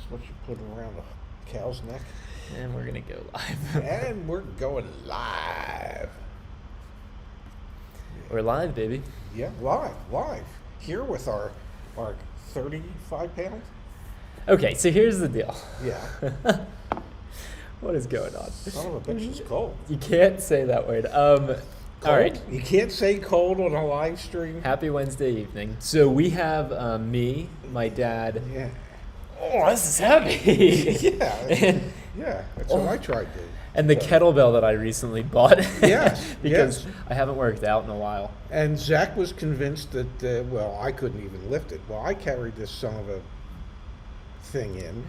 what you put around a cow's neck. And we're going to go live. And we're going live. We're live, baby. Yeah, live. Here with our 35 pounds. Okay, so here's the deal. Yeah. What is going on? Son of a bitch, it's cold. You can't say that word. Cold? All right. You can't say cold on a live stream. Happy Wednesday evening. So we have me, my dad. Yeah. Oh, this is heavy. Yeah. Yeah, that's what I tried to do. And the kettlebell that I recently bought. Yes. Because yes. I haven't worked out in a while. And Zach was convinced that, I couldn't even lift it. Well, I carried this son of a thing in.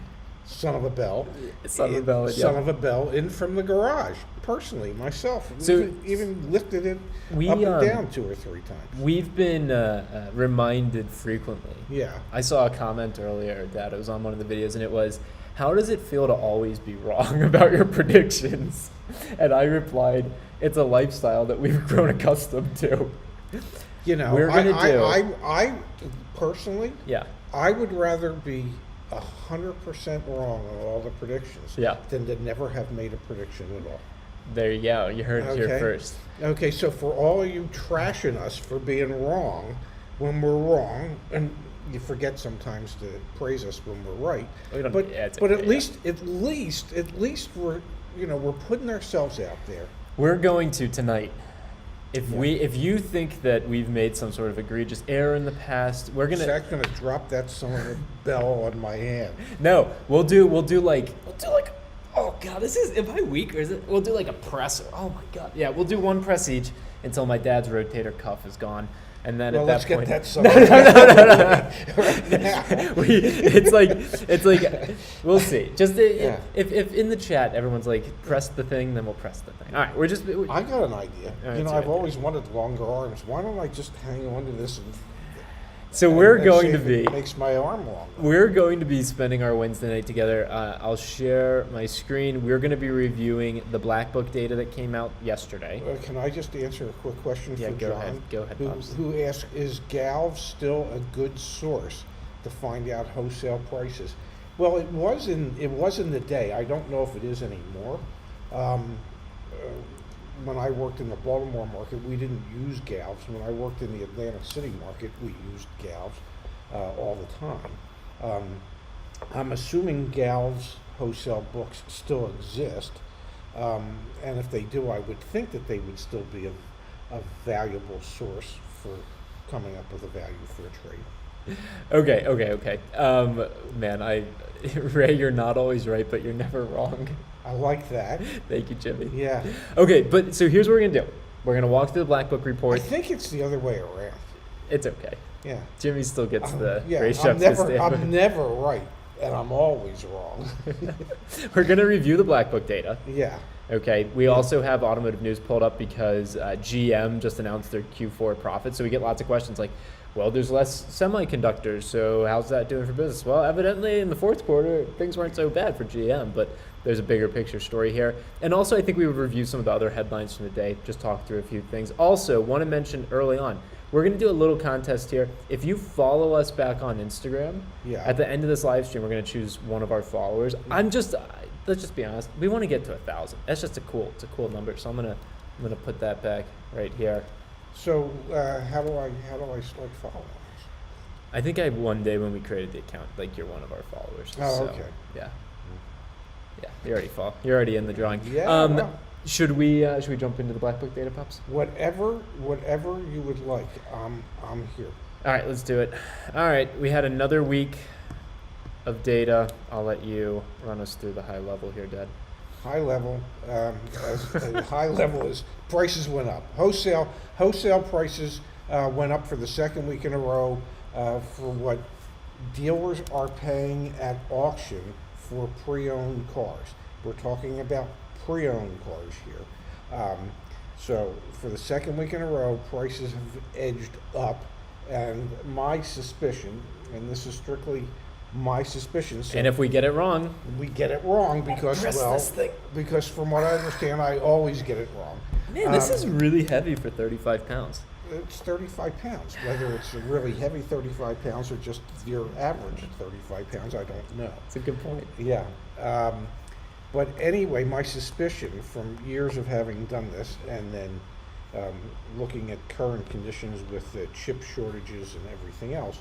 Son of a bell. Son of a bell in from the garage, personally, myself. So, even lifted it up and down 2 or 3 times. We've been reminded frequently. Yeah. I saw a comment earlier that it was on one of the videos, and it was, how does it feel to always be wrong about your predictions? And I replied, it's a lifestyle that we've grown accustomed to. You know, I personally, yeah, I would rather be 100% wrong on all the predictions than to never have made a prediction at all. There you go. You heard it here first. Okay, so for all of you trashing us for being wrong when we're wrong, and you forget sometimes to praise us when we're right, but at least we're putting ourselves out there. We're going to tonight. If you think that we've made some sort of egregious error in the past, we're gonna. Zach's gonna drop that son of a bell on my hand. No, we'll do like. Oh God, am I weak or is it? We'll do like a press. Oh my God, yeah, we'll do one press each until my dad's rotator cuff is gone, and then at that point. Let's get that. No. It's like we'll see. Just if in the chat everyone's like press the thing, then we'll press the thing. All right, I got an idea. Right, I've always wanted longer arms. Why don't I just hang on to this? So we're going to be. It makes my arm longer. We're going to be spending our Wednesday night together. I'll share my screen. We're going to be reviewing the Black Book data that came out yesterday. Can I just answer a quick question for John? Go ahead, Pops. Who asked, is Galv still a good source to find out wholesale prices? Well, it was in the day. I don't know if it is anymore. When I worked in the Baltimore market, we didn't use Galvs. When I worked in the Atlantic City market, we used Galvs all the time. I'm assuming Galvs wholesale books still exist, and if they do, I would think that they would still be a valuable source for coming up with a value for a trade. Okay. Man, Ray, you're not always right, but you're never wrong. I like that. Thank you, Jimmy. Yeah. Okay, but so here's what we're going to do. We're going to walk through the Black Book report. I think it's the other way around. It's okay. Yeah. Jimmy still gets the I'm never right, and I'm always wrong. We're going to review the Black Book data. Yeah. Okay. We also have automotive news pulled up because GM just announced their Q4 profits. So we get lots of questions like, well, there's less semiconductors, so how's that doing for business? Well, evidently in the fourth quarter, things weren't so bad for GM, but there's a bigger picture story here. And also, I think we would review some of the other headlines from the day, just talk through a few things. Also, want to mention early on, we're going to do a little contest here. If you follow us back on Instagram, at the end of this live stream, we're going to choose one of our followers. Let's just be honest, we want to get to 1,000. That's just it's a cool number. So I'm gonna put that back right here. So how do I start following? I think one day when we created the account, like you're one of our followers. Oh, so, okay. Yeah. You're already in the drawing. Yeah. Should we jump into the Black Book data, Pops? Whatever you would like. I'm here. All right, let's do it. All right, we had another week of data. I'll let you run us through the high level here, Dad. High level, high level is prices went up. Wholesale prices went up for the second week in a row for what dealers are paying at auction for pre-owned cars. We're talking about pre-owned cars here. So for the second week in a row, prices have edged up, and my suspicion, and this is strictly my suspicion. So and if we get it wrong, because from what I understand, I always get it wrong. Man, this is really heavy for 35 pounds. it's 35 pounds. Whether it's a really heavy 35 pounds or just your average 35 pounds, I don't know. That's a good point. Yeah. But anyway, my suspicion from years of having done this and then looking at current conditions with the chip shortages and everything else,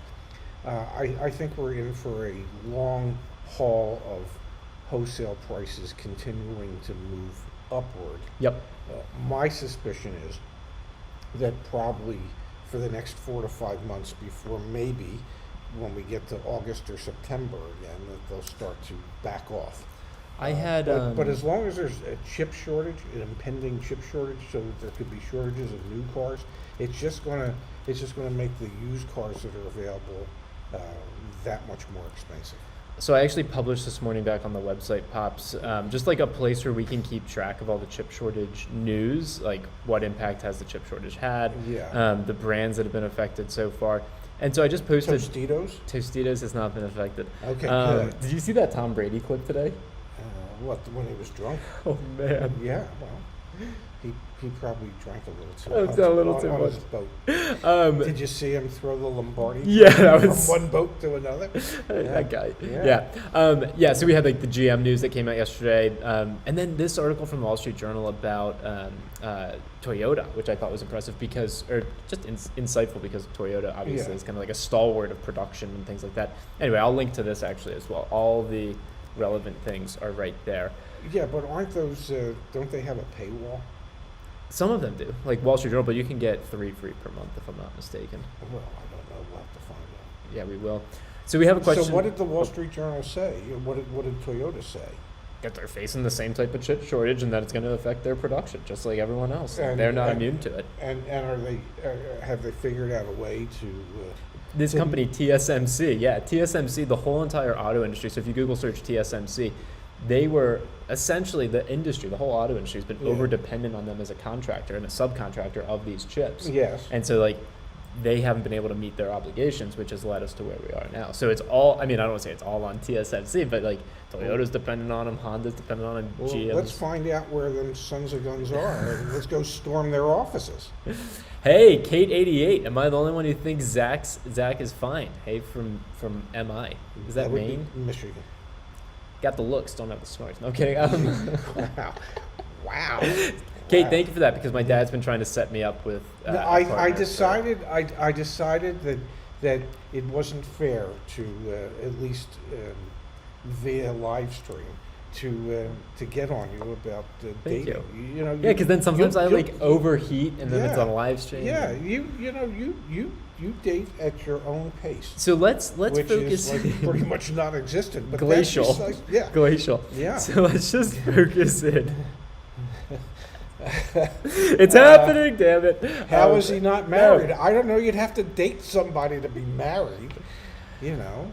I think we're in for a long haul of wholesale prices continuing to move upward. Yep. My suspicion is that probably for the next 4 to 5 months before maybe when we get to August or September again, that they'll start to back off. I had, but as long as there's a chip shortage, an impending chip shortage, so that there could be shortages of new cars, it's just gonna make the used cars that are available that much more expensive. So I actually published this morning back on the website, Pops, just like a place where we can keep track of all the chip shortage news, like what impact has the chip shortage had, the brands that have been affected so far. And so I just posted... Tostitos has not been affected. Okay, good. Did you see that Tom Brady clip today? What, when he was drunk? Oh, man. Yeah, well, he probably drank a little too much. A little too on much. his boat. Did you see him throw the Lombardi from one boat to another? That guy. Yeah. So we had like the GM news that came out yesterday, and then this article from the Wall Street Journal about Toyota, which I thought was impressive insightful because Toyota obviously is kind of like a stalwart of production and things like that. Anyway, I'll link to this actually as well. All the relevant things are right there. Yeah, but aren't those, don't they have a paywall? Some of them do, like Wall Street Journal, but you can get 3 free per month if I'm not mistaken. Well, I don't know. We'll have to find out. Yeah, we will. So we have a question. So what did the Wall Street Journal say? What did Toyota say? That they're facing the same type of chip shortage and that it's going to affect their production, just like everyone else. They're not immune to it. And are they have they figured out a way to... This company, TSMC, the whole entire auto industry, so if you Google search TSMC, they were essentially the industry, the whole auto industry has been over-dependent on them as a contractor and a subcontractor of these chips. Yes. And so, like, they haven't been able to meet their obligations, which has led us to where we are now. So it's all, I mean, I don't want to say it's all on TSMC, but, like, Toyota's dependent on them, Honda's dependent on them, GM. Let's find out where them sons of guns are, and let's go storm their offices. Hey, Kate88, am I the only one who thinks Zach is fine? Hey, from MI. Is that Maine? Michigan. Got the looks, don't have the smarts. No kidding. Wow. Kate, thank you for that because my dad's been trying to set me up with. I decided that it wasn't fair to at least via live stream to get on you about dating. You know, yeah, because then sometimes I overheat and then it's on a live stream. Yeah, you date at your own pace. So let's which focus. Is like pretty much non-existent, but glacial. That's Glacial. Yeah. So let's just focus in. It's happening, damn it. How is he not married? I don't know. You'd have to date somebody to be married. You know.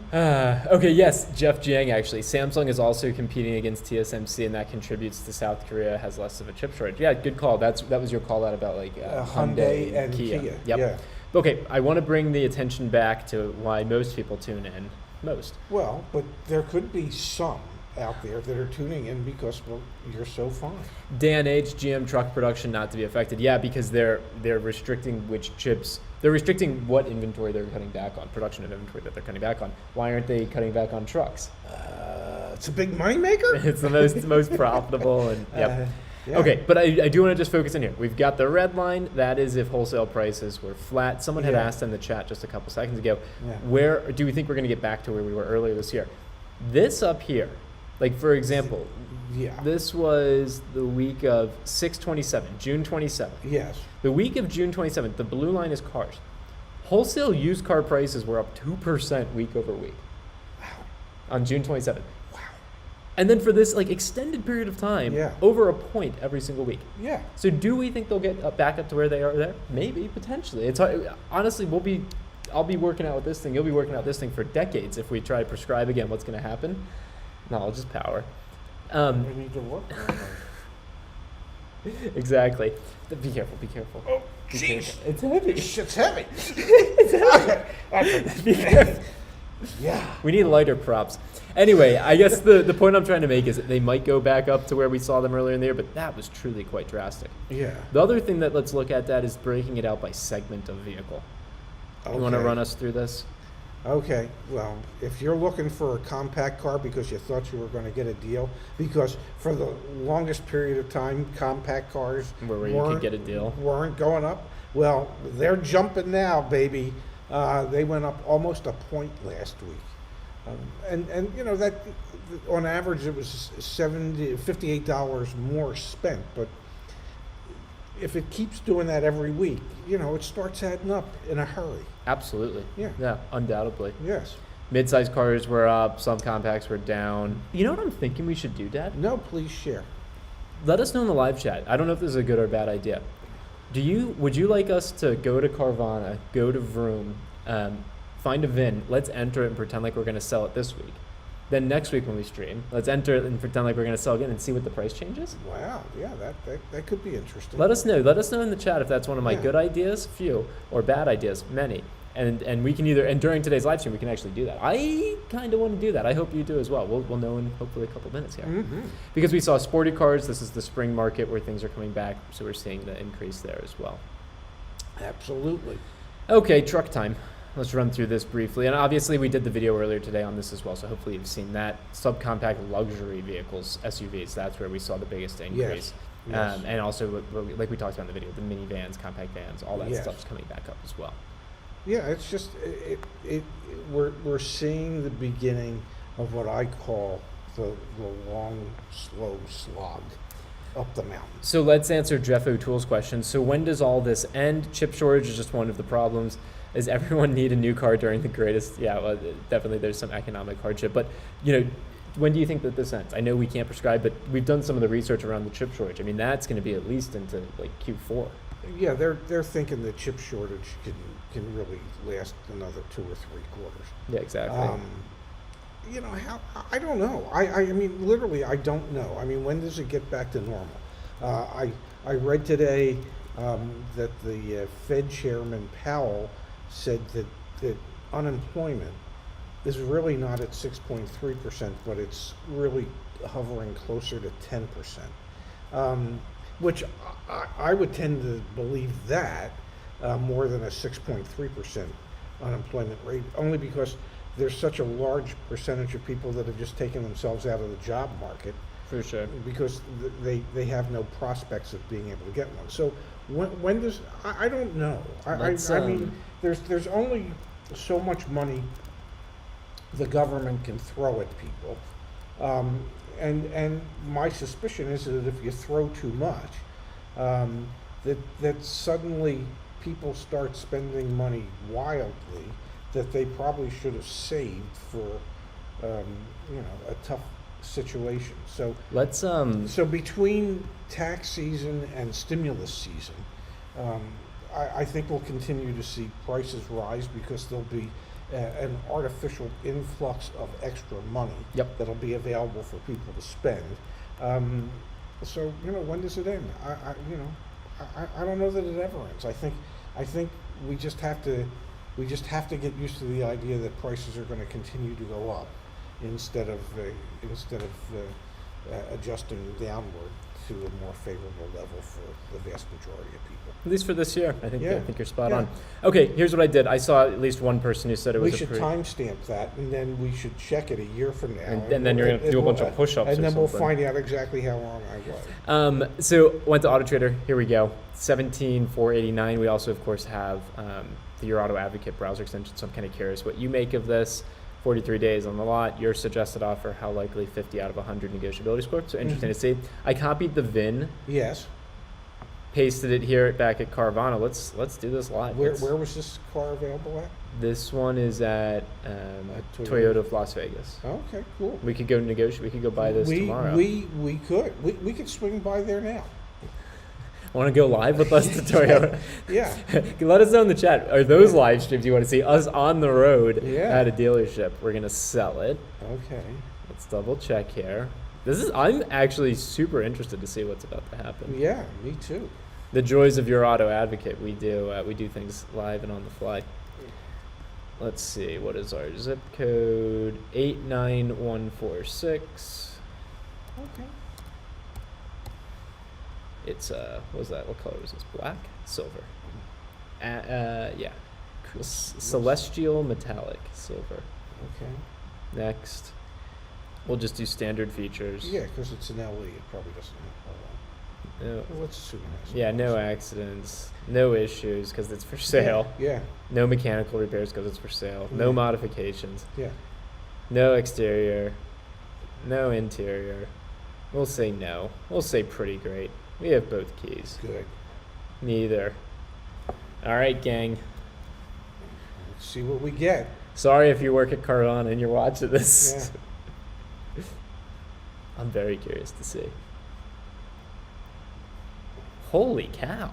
Okay, yes, Jeff Jiang actually. Samsung is also competing against TSMC, and that contributes to South Korea has less of a chip shortage. Yeah, good call. That was your call out about like Hyundai and Kia. Yep. Yeah. Okay, I want to bring the attention back to why most people tune in. Most. Well, but there could be some out there that are tuning in because, well, you're so fine. Day and age, GM truck production not to be affected. Yeah, because they're restricting which chips. They're restricting what inventory they're cutting back on, production of inventory that they're cutting back on. Why aren't they cutting back on trucks? It's a big money maker. It's the most profitable. And yep. Yeah. Okay, but I do want to just focus in here. We've got the red line. That is if wholesale prices were flat. Someone had asked in the chat just a couple seconds ago, where do we think we're going to get back to where we were earlier this year? This up here, like for example, this was the week of 6/27, June 27th. Yes. The week of June 27th, the blue line is cars. Wholesale used car prices were up 2% week over week. Wow. On June 27th. Wow. And then for this like extended period of time, over a point every single week. Yeah. So do we think they'll get back up to where they are there? Maybe, potentially. It's honestly, I'll be working out with this thing. You'll be working out this thing for decades if we try to prescribe again what's going to happen. Knowledge is power. We need to work on it. Exactly. Be careful. Be careful. Oh, jeez. It's heavy. Shit's heavy. It's heavy. Okay. Be careful. Yeah. We need lighter props. Anyway, I guess the point I'm trying to make is that they might go back up to where we saw them earlier in the year, but that was truly quite drastic. Yeah. The other thing that let's look at that is breaking it out by segment of vehicle. You want to Okay. run us through this? Okay, well, if you're looking for a compact car because you thought you were going to get a deal, because for the longest period of time, compact cars Where you could get a deal. weren't going up. Well, they're jumping now, baby. They went up almost a point last week. And you know, that on average it was $58 more spent, but if it keeps doing that every week, you know, it starts adding up in a hurry. Absolutely. Yeah. Undoubtedly. Yes. Mid-sized cars were up, some compacts were down. You know what I'm thinking we should do, Dad? No, please share. Let us know in the live chat. I don't know if this is a good or bad idea. Would you like us to go to Carvana, go to Vroom, find a VIN, let's enter it and pretend like we're going to sell it this week. Then next week when we stream, let's enter it and pretend like we're going to sell again and see what the price changes. Wow, yeah, that could be interesting. Let us know. Let us know in the chat if that's one of my Yeah. good ideas, few, or bad ideas, many. And we can and during today's live stream, we can actually do that. I kind of want to do that. I hope you do as well. We'll know in hopefully a couple minutes here. Mm-hmm. Because we saw sporty cars, this is the spring market where things are coming back, so we're seeing the increase there as well. Absolutely. Okay, truck time. Let's run through this briefly. And obviously we did the video earlier today on this as well, so hopefully you've seen that. Subcompact luxury vehicles, SUVs, that's where we saw the biggest increase. Yes. And also, like we talked about in the video, the minivans, compact vans, all that Yes. stuff's coming back up as well. Yeah, it's just we're seeing the beginning of what I call the long, slow slog up the mountain. So let's answer Jeff O'Toole's question. So when does all this end? Chip shortage is just one of the problems. Does everyone need a new car during the greatest? Yeah, well, definitely there's some economic hardship. But, you know, when do you think that this ends? I know we can't prescribe, but we've done some of the research around the chip shortage. I mean, that's going to be at least into like Q4. Yeah, they're thinking the chip shortage can really last another 2 or 3 quarters. Yeah, exactly. You know, I don't know. I mean, literally, I don't know. I mean, when does it get back to normal? I read today that the Fed chairman Powell said that unemployment is really not at 6.3%, but it's really hovering closer to 10%, which I would tend to believe that more than a 6.3% unemployment rate, only because there's such a large percentage of people that have just taken themselves out of the job market For sure. because they have no prospects of being able to get one. So when does I don't know. I mean, there's only so much money the government can throw at people, and my suspicion is that if you throw too much, that suddenly people start spending money wildly that they probably should have saved for you know, a tough situation. So Let's so between tax season and stimulus season, I think we'll continue to see prices rise because there'll be an artificial influx of extra money Yep. that'll be available for people to spend. So you know, when does it end? I don't know that it ever ends. I think we just have to get used to the idea that prices are going to continue to go up instead of adjusting downward to a more favorable level for the vast majority of people. at least for this year, I think Yeah. you're spot Yeah. on. Okay, here's what I did. I saw at least one person who said it We was should a timestamp that, and then we should check it a year from now. And then you're gonna do a bunch of push-ups and or then we'll something. find out exactly how long I was. So went to Auto Trader. Here we go. 17,489. We also, of course, have the Your Auto Advocate browser extension. So I'm kind of curious what you make of this. 43 days on the lot. Your suggested offer. How likely? 50 out of 100 negotiability score. So interesting to see. I copied the VIN, Yes. pasted it here back at Carvana. Let's do this live. Where was this car available at? This one is at Toyota. Toyota of Las Vegas. Okay, cool. We could go negotiate. We could go buy this tomorrow. We could. We could swing by there now. Want to go live with us to Toyota? Yeah. Let us know in the chat. Are those live streams you want to see us on the road Yeah. at a dealership? We're gonna sell it. Okay. Let's double check here. I'm actually super interested to see what's about to happen. Yeah, me too. The joys of Your Auto Advocate. We do things live and on the fly. let's see, what is our zip code? 89146. Okay. It's what was that? What color was this? Black, silver. Yeah, celestial metallic silver. Okay. Next, we'll just do standard features. Yeah, because it's an LE, it probably doesn't have. No, Well, let's assume it has. yeah, no accidents, no issues because it's for sale. Yeah, No mechanical repairs because it's for sale. No Yeah. modifications. yeah. No exterior. No interior. We'll say no. We'll say pretty great. We have both keys. Good. Neither. All right, gang. Let's see what we get. Sorry if you work at Carvana and you're watching this. Yeah. I'm very curious to see. Holy cow.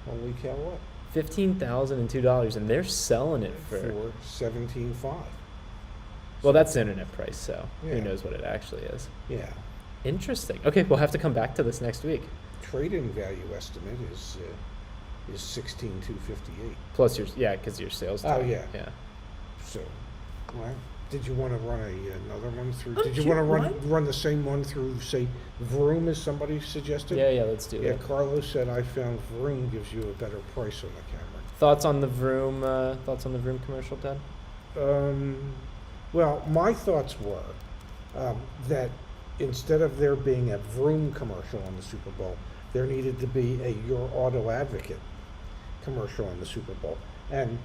Holy cow, what? $15,002, and they're selling it for. For 17.5. Well, that's the internet price, so Yeah. who knows what it actually is. Yeah. Interesting. Okay, we'll have to come back to this next week. Trade-in value estimate is 16,258. Plus your, yeah, because your sales Oh, tax. yeah. Yeah. So, well, did you want to run another one through? Oh, Did you sure, want to why? run the same one through, say, Vroom, as somebody suggested? Yeah, let's do Yeah, it. Carlos said I found Vroom gives you a better price on the camera. Thoughts on the Vroom commercial, Ted? Well, my thoughts were that instead of there being a Vroom commercial on the Super Bowl, there needed to be a Your Auto Advocate commercial on the Super Bowl. And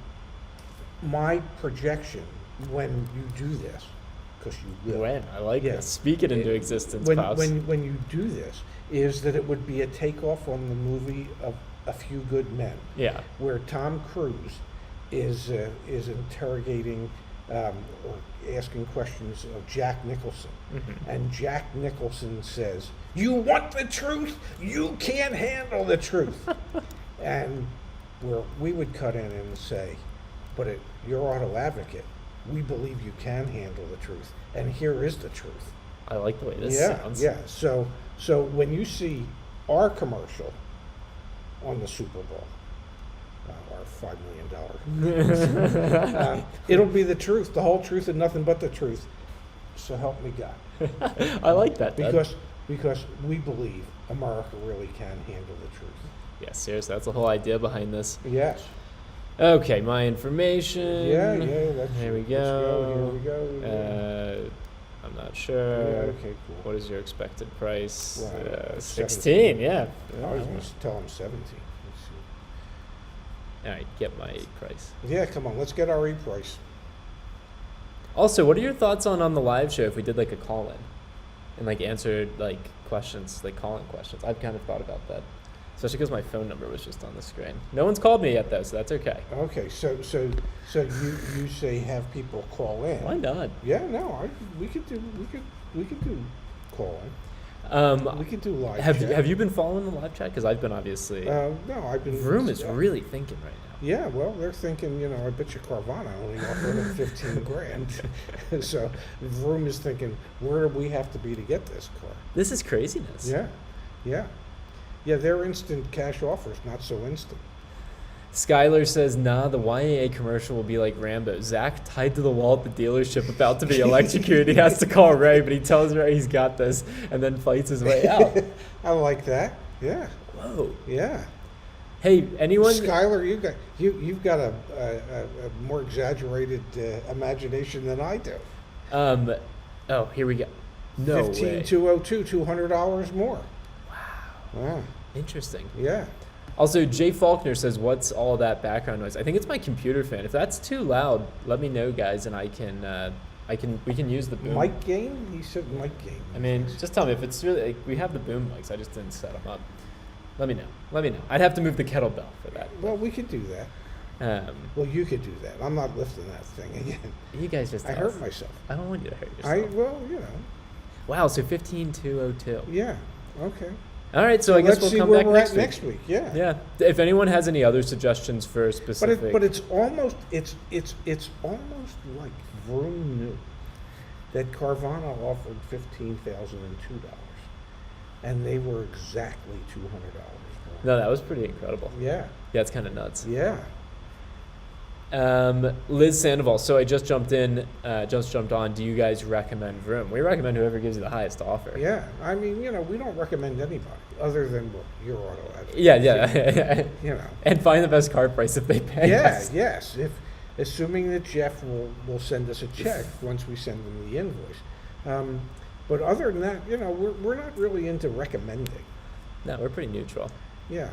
my projection, when you do this, because you will, When? I like Yeah. this. Speak it into existence, when, Pops. when you do this, is that it would be a takeoff on the movie of A Few Good Men, Yeah. where Tom Cruise is interrogating or asking questions of Jack Nicholson. Mhm. And Jack Nicholson says, "You want the truth? You can't handle the truth." And where we would cut in and say, "But at Your Auto Advocate, we believe you can handle the truth, and here is the truth." I like the way this Yeah, sounds. yeah. So when you see our commercial on the Super Bowl, our $5 million, it'll be the truth, the whole truth, and nothing but the truth. So help me God, I like that, Ted. because we believe America really can handle the truth. Yeah, seriously, that's the whole idea behind this. Yes. Okay, my information. Yeah. That's Here we let's go. Here we go. I'm not Yeah, sure. okay, cool. What is your expected price? Well, 16, yeah. I was going to tell him 17. Let's see. All right, get my price. Yeah, come on, let's get our E-price. Also, what are your thoughts on the live show if we did like a call-in and like answered like questions, like call-in questions? I've kind of thought about that, especially because my phone number was just on the screen. No one's called me yet though, so that's okay. Okay, so you say have people call in. Why not? Yeah, no, we could do call in. We could do live Have chat. you been following the live chat? Because I've been obviously. No, I've been. Vroom is really thinking right now. Yeah, well, they're thinking, I bet you Carvana only offered them 15 grand. So Vroom is thinking, where do we have to be to get this car? This is craziness. Yeah. They're instant cash offers, not so instant. Skylar says, nah, the YAA commercial will be like Rambo. Zach tied to the wall at the dealership about to be electrocuted. He has to call Ray, but he tells Ray he's got this and then fights his way out. I like that. Yeah. Whoa. Yeah. Hey, anyone? Skylar, you've got a more exaggerated imagination than I do. Oh, here we go. No way. 15,202, $200 more. Wow. Interesting. Yeah. Also, Jay Faulkner says, what's all that background noise? I think it's my computer fan. If that's too loud, let me know, guys, and we can use the boom. Mic gain? He said mic gain. I mean, just tell me if it's really, like, we have the boom mics. I just didn't set them up. Let me know. I'd have to move the kettlebell for that. Well, we could do that. Well, you could do that. I'm not lifting that thing again. You guys just. I hurt myself. I don't want you to hurt yourself. Wow. So 15,202. Yeah. Okay. All right. So I guess let's we'll see come where back we're next at week. next week. Yeah. Yeah. If anyone has any other suggestions for specific. But it's almost almost like Vroom knew that Carvana offered $15,002, and they were exactly $200 more. No, that was pretty incredible. Yeah. Yeah, it's kind of nuts. Yeah. Liz Sandoval. So I just jumped on. Do you guys recommend Vroom? We recommend whoever gives you the highest offer. Yeah, I mean, we don't recommend anybody other than your auto advocate. Yeah. You know. And find the best car price if they pay us. Yes. Assuming that Jeff will send us a check once we send him the invoice. But other than that, we're not really into recommending. No, we're pretty neutral. Yeah.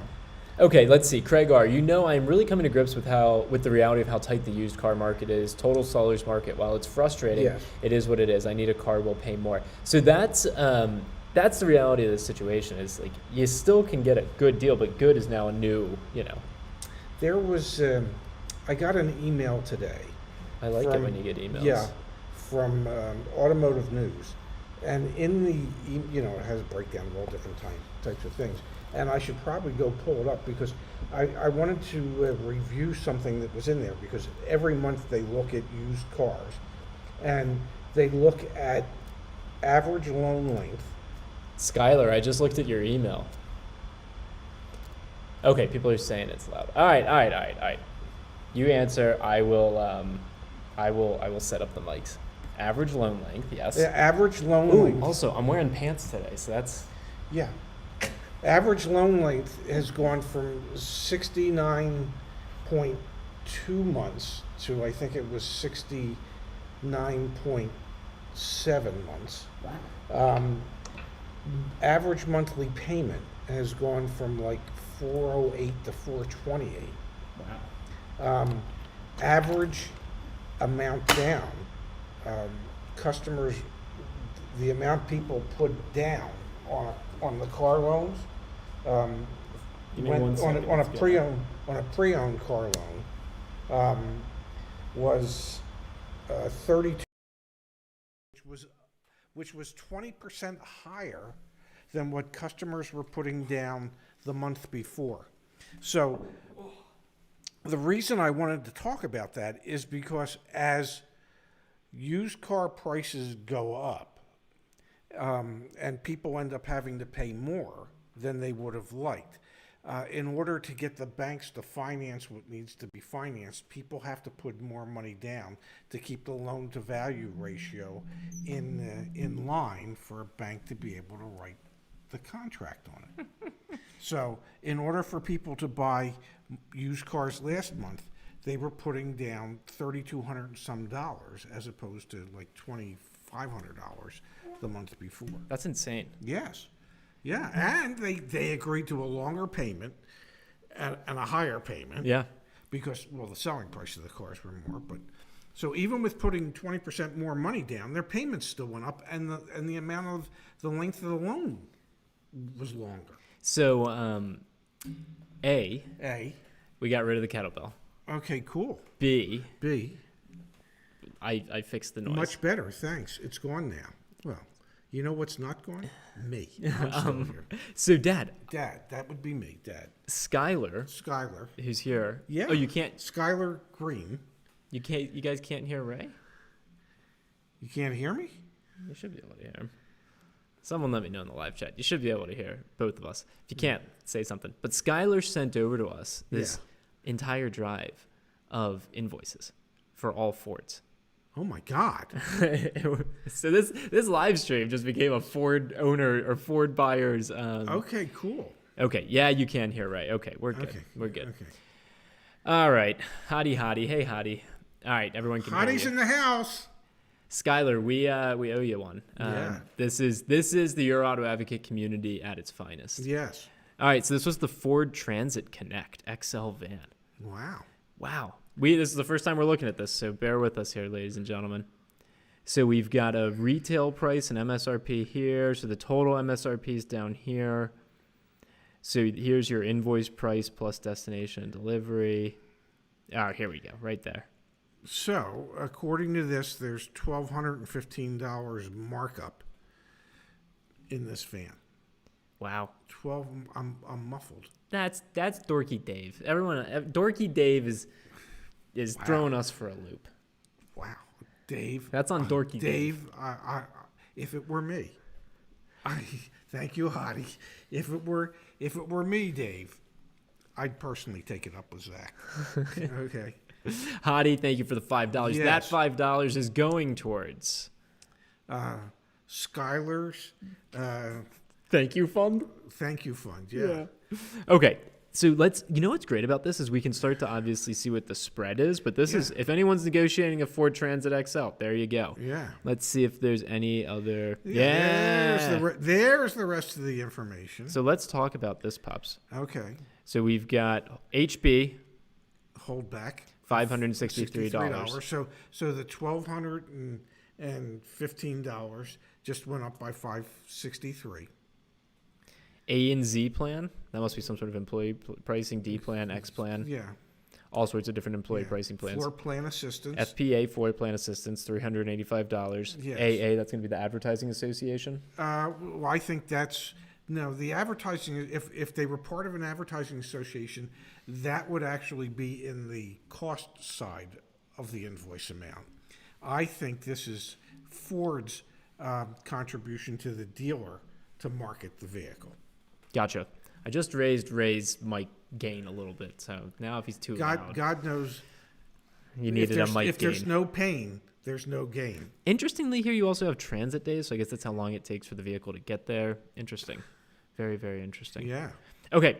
Okay, let's see. Craig R., I'm really coming to grips with the reality of how tight the used car market is. Total seller's market. While it's frustrating, Yes. It is what it is. I need a car, we'll pay more. So that's the reality of the situation. Is like you still can get a good deal, but good is now a new. There was, I got an email today. I like it when you get emails. Yeah, from Automotive News, and in the it has a breakdown of all different types of things. And I should probably go pull it up because I wanted to review something that was in there, because every month they look at used cars and they look at average loan length. Skylar, I just looked at your email. Okay, people are saying it's loud. All right. You answer. I will set up the mics. Average loan length, yes. The average loan Ooh, length. also, I'm wearing pants today, so that's... Yeah. Average loan length has gone from 69.2 months to, I think it was 69.7 months. Wow. Average monthly payment has gone from like 408 to 428. Wow. Average amount down, customers, the amount people put down on the car loans, Give me 1 second, on a let's go. pre-owned car loan, was 32, which was 20% higher than what customers were putting down the month before. So the reason I wanted to talk about that is because as used car prices go up, and people end up having to pay more than they would have liked, in order to get the banks to finance what needs to be financed, people have to put more money down to keep the loan-to-value ratio in line for a bank to be able to write the contract on it. So in order for people to buy used cars last month, they were putting down $3,200 and some dollars as opposed to like $2,500 the month before. That's insane. Yes. Yeah, and they agreed to a longer payment and a higher payment. Yeah. Because, well, the selling price of the cars were more, but so even with putting 20% more money down, their payments still went up, and the amount of the length of the loan was longer. So, A, we got rid of the kettlebell. Okay, cool. B, I fixed the noise. much better, thanks. It's gone now. Well, you know what's not gone? Me. I'm still here. So, Dad, That would be me, Dad. Skylar, who's here. Yeah. Oh, you can't. Skylar Green. You can't. You guys can't hear Ray. You can't hear me? You should be able to hear him. Someone let me know in the live chat. You should be able to hear both of us. If you can't, say something. But Skylar sent over to us this entire drive of invoices for all Fords. Oh my God. So this live stream just became a Ford owner or Ford buyer's. Okay, cool. Okay, yeah, you can hear Ray. Okay, we're good. Okay. We're good. Okay. All right, Hottie. Hey, Hottie. All right, everyone can hear Hottie's you. in the house. Skylar, we owe you one. Yeah. This is the Your Auto Advocate community at its finest. Yes. All right, so this was the Ford Transit Connect XL van. Wow. This is the first time we're looking at this, so bear with us here, ladies and gentlemen. So we've got a retail price and MSRP here. So the total MSRP is down here. So here's your invoice price plus destination and delivery. Oh, here we go, right there. So, according to this, there's $1,215 markup in this van. Wow. I'm muffled. That's Dorky Dave. Everyone, Dorky Dave is throwing us for a loop. Wow. Dave. That's on Dorky Dave. Dave, I if it were me, thank you, Hottie. If it were me, Dave, I'd personally take it up with Zach. Okay. Hottie, thank you for the $5. Yes. That $5 is going towards Skylar's thank you fund. thank you fund. Yeah. Okay. So you know what's great about this is we can start to obviously see what the spread is, but this is, if anyone's negotiating a Ford Transit XL, there you go. Yeah. Let's see if there's any other. There's the rest of the information. So let's talk about this, Pops. Okay. So we've got HB, Hold back. $563. So the $1,215 just went up by $563. A and Z plan, that must be some sort of employee pricing, D plan, X plan, Yeah. all sorts of different employee pricing plans. Floor plan assistance. FPA, Floor Plan Assistance, $385. Yes. AA, that's going to be the Advertising Association. Well, I think that's no. The advertising, if they were part of an advertising association, that would actually be in the cost side of the invoice amount. I think this is Ford's contribution to the dealer to market the vehicle. Gotcha. I just raised Ray's mic gain a little bit, so now if he's too loud, God knows. you needed a mic If gain. there's no pain, there's no gain. Interestingly, here you also have transit days, so I guess that's how long it takes for the vehicle to get there. Interesting. Very, very interesting. Yeah. Okay,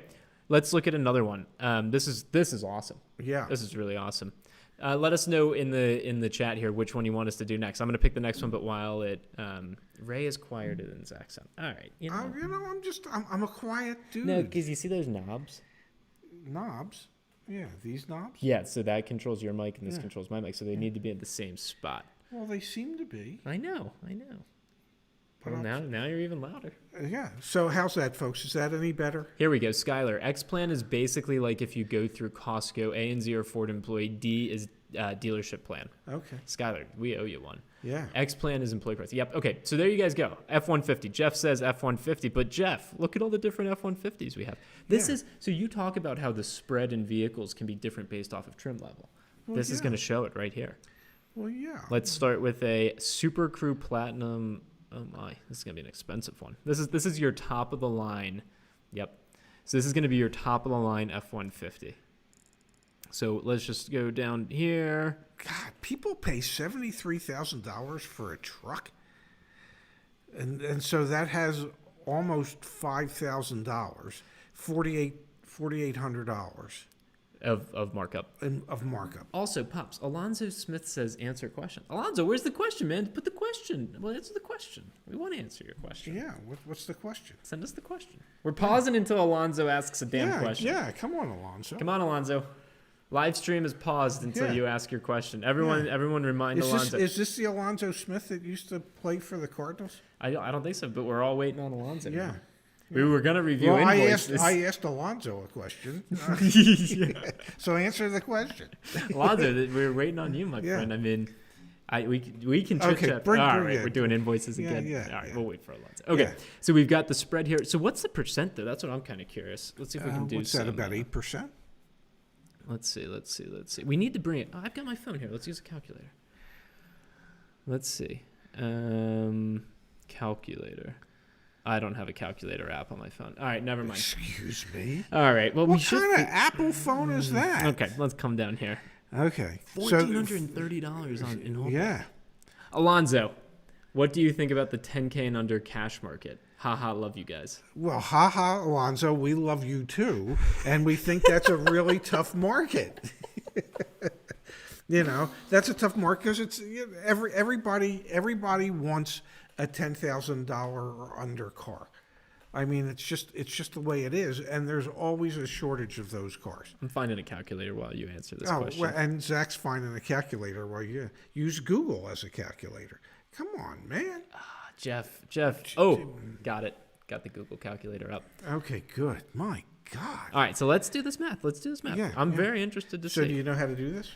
let's look at another one. This is awesome. Yeah. This is really awesome. Let us know in the chat here which one you want us to do next. I'm going to pick the next one, but while Ray is quieter than Zach's sound. All right. I'm a quiet dude. No, because you see those knobs? Knobs. Yeah, these knobs. Yeah, so that controls your mic and this controls my mic, so they need to be at the same spot. Well, they seem to be. I know. But Well, now you're even louder. Yeah. So how's that, folks? Is that any better? Here we go. Skylar. X plan is basically like if you go through Costco. A and Z are Ford employee. D is dealership plan. Okay. Skylar, we owe you one. Yeah. X plan is employee price. Yep. Okay. So there you guys go. F-150. Jeff says F-150, but Jeff, look at all the different F-150s we have. This is so you talk about how the spread in vehicles can be different based off of trim level. Well, this is going to show it right here. Well, yeah. Let's start with a Super Crew Platinum. Oh my, this is gonna be an expensive one. This is your top of the line. Yep. So this is gonna be your top of the line F-150. So let's just go down here. God, people pay $73,000 for a truck, and so that has almost $5,000, $4,800 Of markup. of markup. Also, Pops, Alonzo Smith says answer question. Alonzo, where's the question, man? Put the question. Well, answer the question. We want to answer your question. Yeah. What's the question? Send us the question. We're pausing until Alonzo asks a damn question. Yeah. Come on, Alonso. Come on, Alonzo. Live stream is paused until you ask your question. Everyone remind Alonzo. Is this the Alonzo Smith that used to play for the Cardinals? I don't think so, but we're all waiting on Alonzo. Yeah. We were going to review Well, Invoice. I asked Alonzo a question. So answer the question. Alonzo, we're waiting on you, my friend. I mean, we can chit chat. All right, we're doing invoices again. All right, we'll wait for Alonzo. Okay, so we've got the spread here. So what's the percent though? That's what I'm kind of curious. Let's see if we can do. What's that? About 8%? Let's see. We need to bring it. Oh, I've got my phone here. Let's use a calculator. Let's see. Calculator. I don't have a calculator app on my phone. All right, never mind. Excuse me. All right. Well, what kind of Apple phone is that? Okay, let's come down here. Okay. $1,430 on in home. Yeah. Alonzo, what do you think about the 10K and under cash market? Haha, love you guys. Well, haha, Alonzo, we love you too, and we think that's a really tough market. That's a tough market because it's everybody wants a $10,000 or under car. I mean, it's just the way it is, and there's always a shortage of those cars. I'm finding a calculator while you answer this question. Well, and Zach's finding a calculator while you use Google as a calculator. Come on, man. Jeff. Oh, got it. Got the Google calculator up. Okay, good. My God. All right, so let's do this math. Yeah, I'm very interested to see. So do you know how to do this?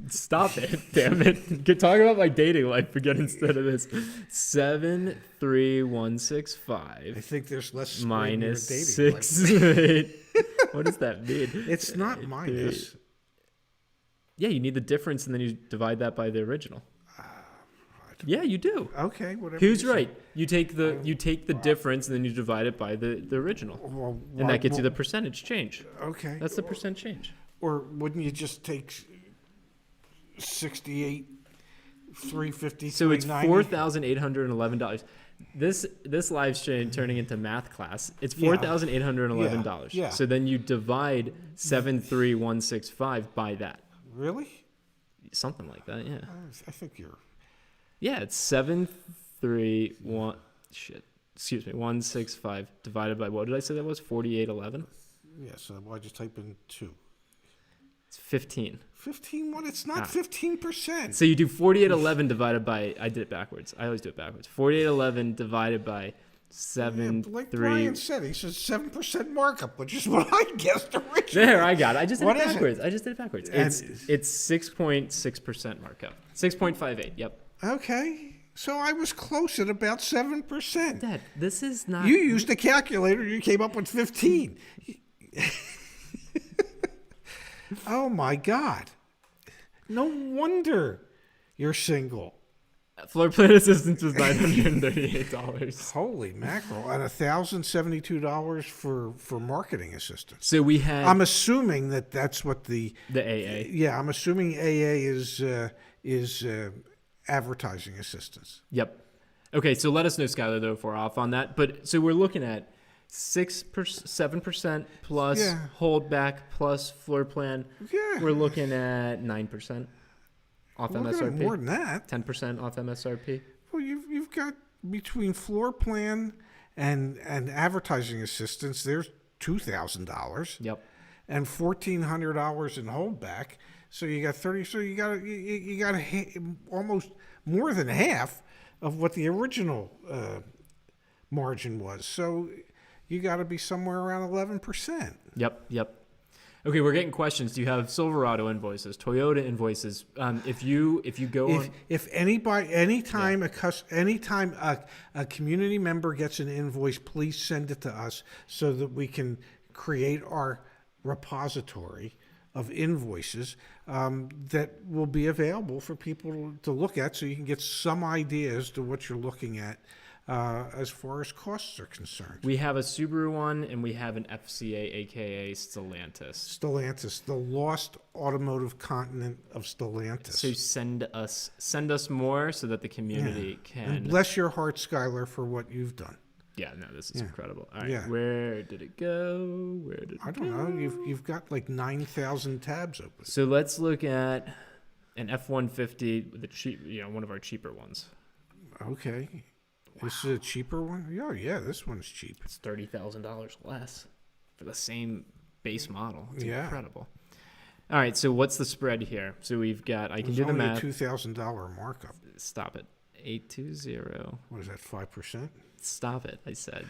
Stop it, damn it. Talk about my dating life again instead of this. 73165. I think there's less minus dating 6. What does that mean? It's not minus. Yeah, you need the difference and then you divide that by the original. Yeah, you do. Okay, whatever. Who's right? You take the difference and then you divide it by the original. And that gets you the percentage change. Okay. That's the percent change. Or wouldn't you just take 68, 350, So it's $390? $4,811. This live stream turning into math class. It's $4,811. Yeah. So then you divide 73165 by that. Really? Something like that, yeah. I think you're... Yeah, it's 731 excuse me, 165 divided by, what did I say that was? 4811? Yeah, so why'd you type in 2? It's 15. 15 what? It's not 15%. So you do 4811 divided by, I did it backwards. I always do it backwards. 4811 divided by 7 like 3. Brian said, he says 7% markup, which is what I guessed originally. There, I got it. I just did What it is it? backwards. I just did it backwards. And- It's 6.6% markup. 6.58. Yep. Okay, so I was close at about 7%. Dad, this is not. You used a calculator, you came up with 15. Oh my God. No wonder you're single. Floor plan assistance was $938. Holy mackerel. And $1,072 for marketing assistance. So we had I'm assuming that's what the AA. Yeah, I'm assuming AA is advertising assistance. Yep. Okay, so let us know, Skylar, though, if we're off on that. But so we're looking at 7% plus holdback plus floor plan. Yeah. We're looking at 9% off We're looking at MSRP. more than that. 10% off MSRP. Well, you've got between floor plan and advertising assistance, there's $2,000. Yep. And $1,400 in holdback. So you got 30. So you got almost more than half of what the original margin was. So you got to be somewhere around 11%. Yep. Okay, we're getting questions. Do you have Silverado invoices, Toyota invoices? If you go on, If anybody, anytime a community member gets an invoice, please send it to us so that we can create our repository of invoices that will be available for people to look at, so you can get some idea as to what you're looking at as far as costs are concerned. we have a Subaru one and we have an FCA, aka Stellantis. Stellantis, the lost automotive continent of Stellantis. So send us more so that the community can. And bless your heart, Skylar, for what you've done. Yeah, no, this is incredible. All right, Yeah. Where did it go? I don't know. You've got like 9,000 tabs open. So let's look at an F-150, the cheap, one of our cheaper ones. Okay. Wow. This is a cheaper one? Yeah, this one's cheap. It's $30,000 less for the same base model. It's incredible. All right, so what's the spread here? So we've got, I can do the math. There's only a $2,000 markup. Stop it. 820. What is that, 5%? Stop it, I said.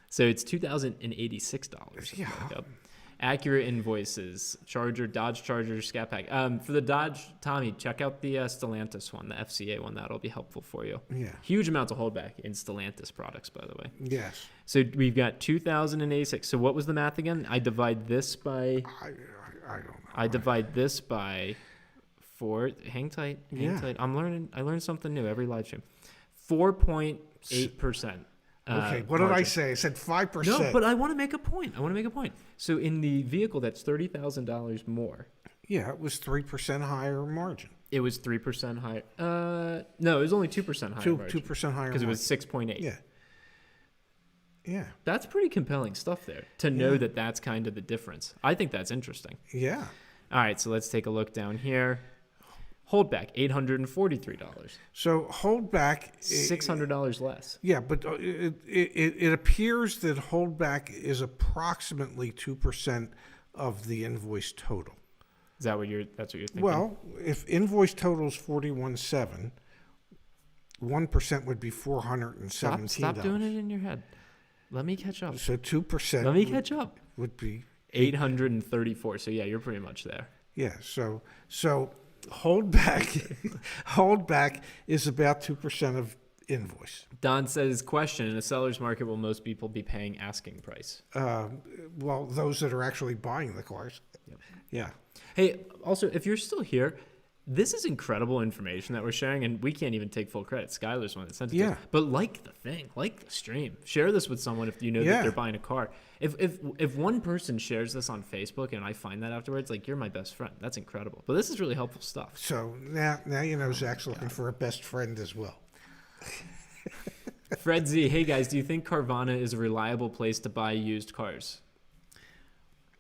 So it's $2,086. Yeah. Markup. Accurate invoices, Dodge Charger, Scat Pack. For the Dodge, Tommy, check out the Stellantis one, the FCA one. That'll be helpful for you. Yeah. Huge amounts of holdback in Stellantis products, by the way. Yes. So we've got 2,086. So what was the math again? I divide this by. I don't know. I divide this by 4. Hang tight. I learned something new every live stream. 4.8%. Okay, what did I say? I said 5%. No, but I want to make a point. So in the vehicle that's $30,000 more. Yeah, it was 3% higher margin. It was 3% higher. No, it was only 2% higher margin. 2% higher because it was 6.8. Yeah. That's pretty compelling stuff there to know that that's kind of the difference. I think that's interesting. Yeah. All right, so let's take a look down here. Holdback, $843. So holdback, $600 less. Yeah, but it appears that holdback is approximately 2% of the invoice total. Is that that's what you're thinking? Well, if invoice total is 41.7, 1% would be $417. Stop doing it in your head. Let me catch up. So 2%. Let me catch up. Would be 834. So yeah, you're pretty much there. Yeah. So holdback is about 2% of invoice. Don says, question, in a seller's market, will most people be paying asking price? Well, those that are actually buying the cars. Yep. Yeah. Hey, also, if you're still here, this is incredible information that we're sharing, and we can't even take full credit. Skylar's one that sent it to us. But like the thing, like the stream. Share this with someone if you know that they're buying a car. If one person shares this on Facebook and I find that afterwards, like, you're my best friend. That's incredible. But this is really helpful stuff. So now you know Zach's looking for a best friend as well. Fred Z, hey guys, do you think Carvana is a reliable place to buy used cars?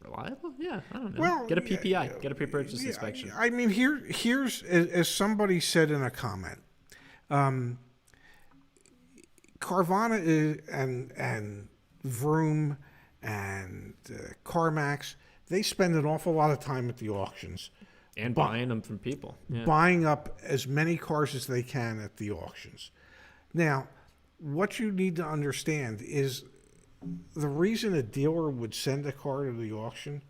Reliable? Yeah, I don't know. Well, get a PPI, get a pre-purchase inspection. I mean, here's as somebody said in a comment, Carvana is, and Vroom and CarMax, they spend an awful lot of time at the auctions. And buying them from people. Yeah. Buying up as many cars as they can at the auctions. Now, what you need to understand is the reason a dealer would send a car to the auction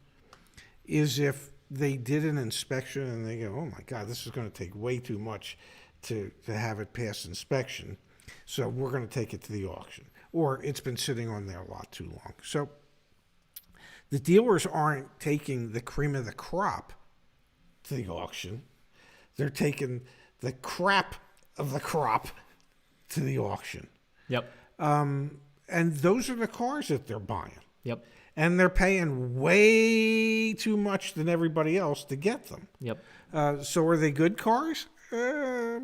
is if they did an inspection and they go, oh my God, this is going to take way too much to have it pass inspection, so we're going to take it to the auction. Or it's been sitting on their lot too long. So the dealers aren't taking the cream of the crop to the auction. They're taking the crap of the crop to the auction. Yep. And those are the cars that they're buying. Yep. And they're paying way too much than everybody else to get them. Yep. So are they good cars? You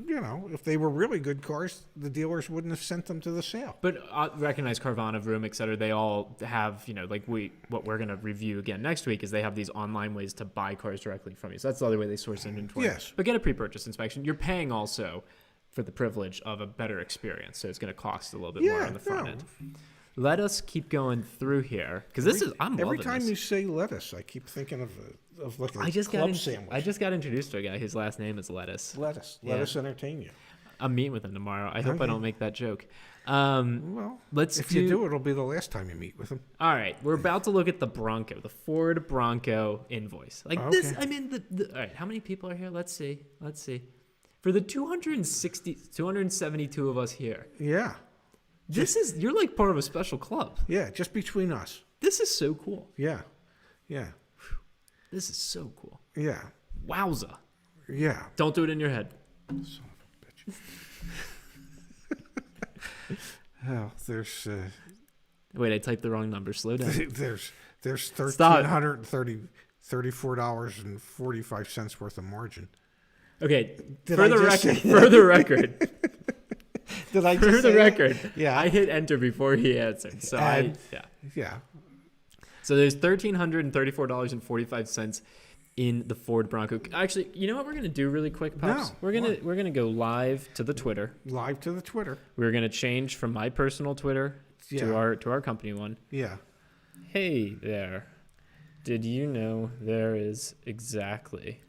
know, if they were really good cars, the dealers wouldn't have sent them to the sale. But recognize Carvana, Vroom, et cetera. They all have, you know, like what we're going to review again next week is they have these online ways to buy cars directly from you. So that's the other way they source inventory. Yes. But get a pre-purchase inspection. You're paying also for the privilege of a better experience. So it's going to cost a little bit more on the front end. Let us keep going through here because I'm loving every time this. you say lettuce, I keep thinking of like a club sandwich. I just got introduced to a guy whose last name is Lettuce. Lettuce entertain you. I'm meeting with him tomorrow. I hope I don't make that joke. Well, if you do, it'll be the last time you meet with him. All right, we're about to look at the Bronco, the Ford Bronco Invoice. This, I mean, all right, how many people are here? Let's see. For the 272 of us here. Yeah. You're like part of a special club. Yeah, just between us. This is so cool. Yeah. This is so cool. Yeah. Wowza. Yeah. Don't do it in your head. Son of a bitch. Oh, there's. Wait, I typed the wrong number. Slow down. There's $1,334.45 worth of margin. Okay. For the record. Did I just For the record, yeah, I hit enter before he answered. So yeah. So there's $1,334.45 in the Ford Bronco. Actually, you know what we're gonna do really quick, Pops? No, we're gonna go live to the Twitter. Live to the Twitter. We're gonna change from my personal Twitter to our company one. Yeah. Hey there. Did you know there is exactly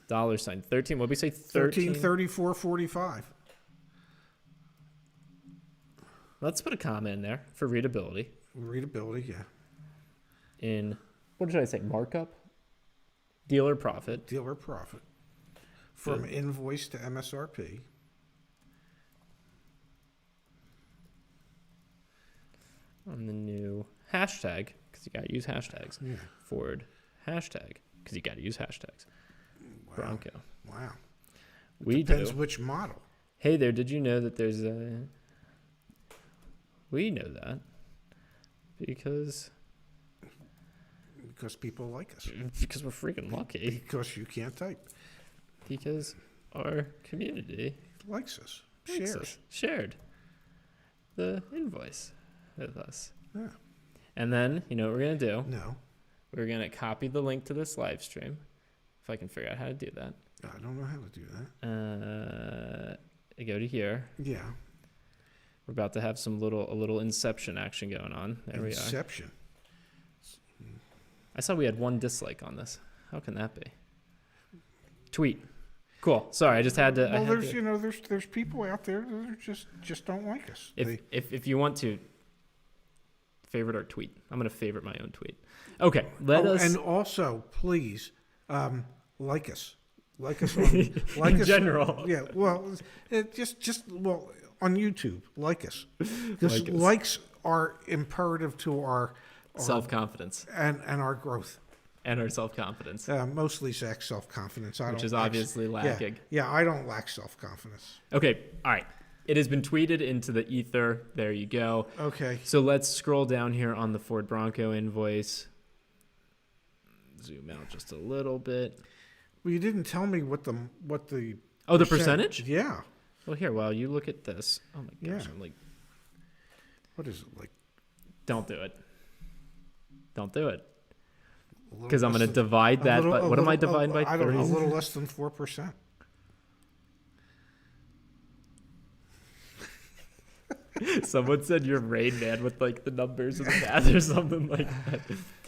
$13? What did we say? 1334.45. Let's put a comma in there for readability. Readability, yeah. In, what should I say, markup? Dealer profit. Dealer profit. From invoice to MSRP. On the new hashtag, because you got to use hashtags. Yeah. Ford hashtag, because you got to use hashtags. Wow. Bronco. Wow. Depends which model. Hey there, did you know that there's a... We know that because people like us. Because we're freaking lucky. Because you can't type. Because our community likes us. Shared the invoice with us. Yeah. And then, you know what we're going to do? No. We're going to copy the link to this live stream, if I can figure out how to do that. I don't know how to do that. Go to here. Yeah. We're about to have a little inception action going on. There we are. Inception. I saw we had one dislike on this. How can that be? Tweet. Cool. Sorry, I just had to. Well, there's people out there that just don't like us. If you want to favorite our tweet, I'm going to favorite my own tweet. Okay, let us. And also, please, like us. Like us. In general. Yeah. Well, on YouTube, like us. Because likes are imperative to our self-confidence and our growth. And our self-confidence, Mostly Zach's self-confidence. which is obviously lacking. Yeah, I don't lack self-confidence. Okay, all right. It has been tweeted into the ether. There you go. Okay. So let's scroll down here on the Ford Bronco invoice. Zoom out just a little bit. Well, you didn't tell me what the the percentage? Yeah. Well, here, while you look at this. Oh my gosh, Yeah. I'm like, What is it like? don't do it. Don't do it. A little Because I'm less going to than- divide that. little- But what am I little- dividing by I don't 30? know, a little less than 4%. Someone said you're Rain Man with like the numbers and the math or something like that.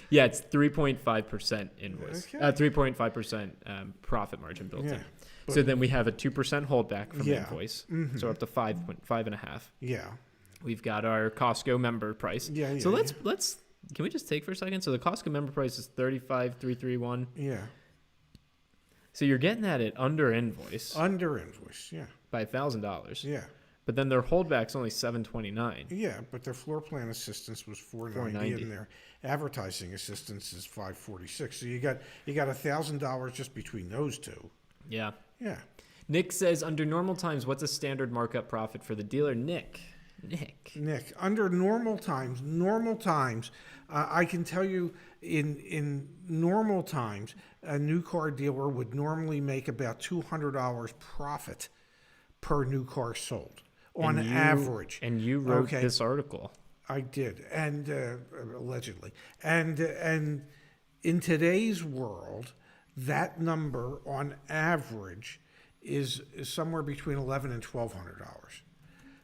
Yeah, it's 3.5% invoice. Okay. 3.5% profit margin built Yeah. in. So then we have a 2% holdback from Yeah. invoice. Mhm. So up to 5.5. Yeah. We've got our Costco member price. Yeah. So let's can we just take for a second? So the Costco member price is 35,331. Yeah. So you're getting that at under invoice Under invoice. Yeah. by $1,000. Yeah. But then their holdback's only $729. Yeah, but their floor plan assistance was $490, and their advertising assistance is $546. So you got $1,000 just between those two. Yeah. Yeah. Nick says, under normal times, what's a standard markup profit for the dealer? Nick, Under normal times, I can tell you in normal times, a new car dealer would normally make about $200 profit per new car sold on average. And you wrote this article. I did, and allegedly, and in today's world, that number on average is somewhere between $1,100 and $1,200.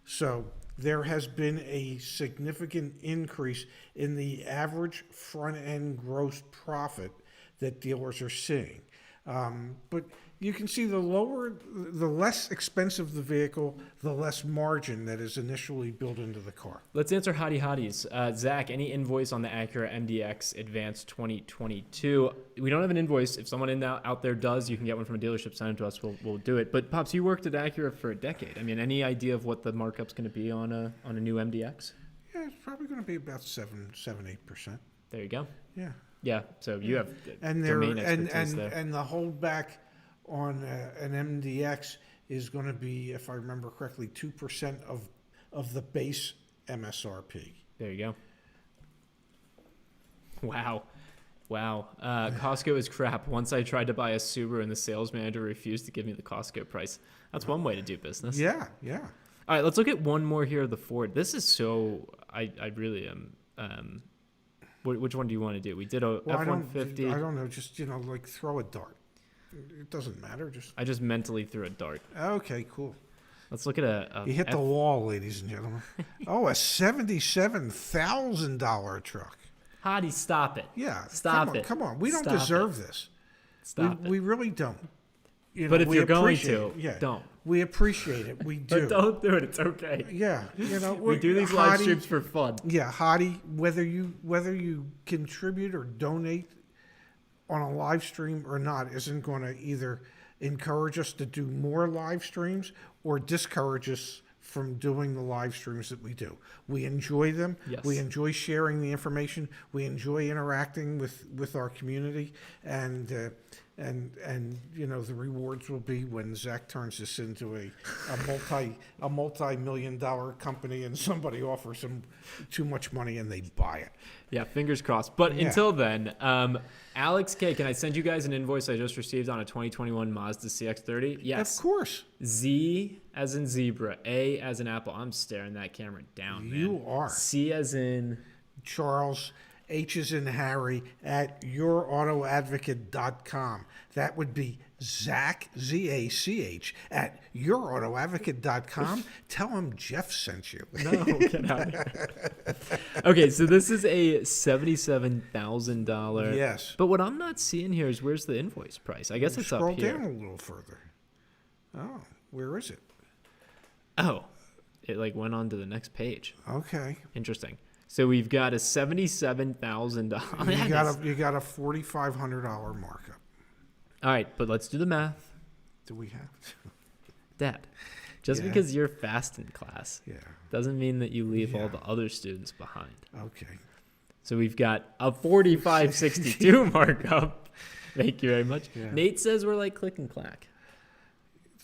So there has been a significant increase in the average front end gross profit that dealers are seeing. But you can see the less expensive the vehicle, the less margin that is initially built into the car. Let's answer hotties. Zach, any invoice on the Acura MDX Advanced 2022? We don't have an invoice. If someone out there does, you can get one from a dealership. Send it to us. We'll do it. But Pops, you worked at Acura for a decade. I mean, any idea of what the markup's going to be on a new MDX? Yeah, it's probably going to be about 8%. There you go. Yeah. Yeah. So you have And domain expertise there. and the holdback on an MDX is going to be, if I remember correctly, 2% of the base MSRP. There you go. Wow. Costco is crap. Once I tried to buy a Subaru and the sales manager refused to give me the Costco price. That's one way to do business. Yeah. All right, let's look at one more here of the Ford. This is so, I really am, which one do you want to do? We did a F-150. I don't know. Just, like throw a dart. It doesn't matter. I just mentally threw a dart. Okay, cool. Let's look at a You hit the wall, ladies and gentlemen. Oh, a $77,000 truck. Hottie, stop it. Yeah. Stop it. Come on. We don't Stop deserve this. Stop it. We really don't. But if we you're going appreciate to, it. don't. We appreciate it. We do. But don't do it. It's okay. Yeah. We do these live streams for fun. Yeah, Hottie, whether you contribute or donate on a live stream or not isn't going to either encourage us to do more live streams or discourage us from doing the live streams that we do. We enjoy them. Yes. We enjoy sharing the information. We enjoy interacting with our community, and the rewards will be when Zach turns this into a multi-million-dollar company and somebody offers him too much money and they buy it. Yeah, fingers crossed. But Yeah. until then, Alex K, can I send you guys an invoice I just received on a 2021 Mazda CX-30? Yes. Of course. Z as in zebra, A as in apple. I'm staring that camera down, man. You are. C as in Charles, H is in Harry, at yourautoadvocate.com. That would be Zach, Z-A-C-H, at yourautoadvocate.com. Tell him Jeff sent you. No, get out of here. Okay, so this is a $77,000. Yes. But what I'm not seeing here is where's the invoice price? I guess it's up Scroll here. down a little further. Oh, where is it? Oh, it went on to the next page. Okay. Interesting. So we've got a $77,000. You got a $4,500 markup. All right, but let's do the math. Do we have to? Dad, just because you're fast in class Yeah. doesn't mean that you leave all the other students behind. Okay. So we've got a 45.62 markup. Thank you very much. Yeah. Nate says we're like click and clack.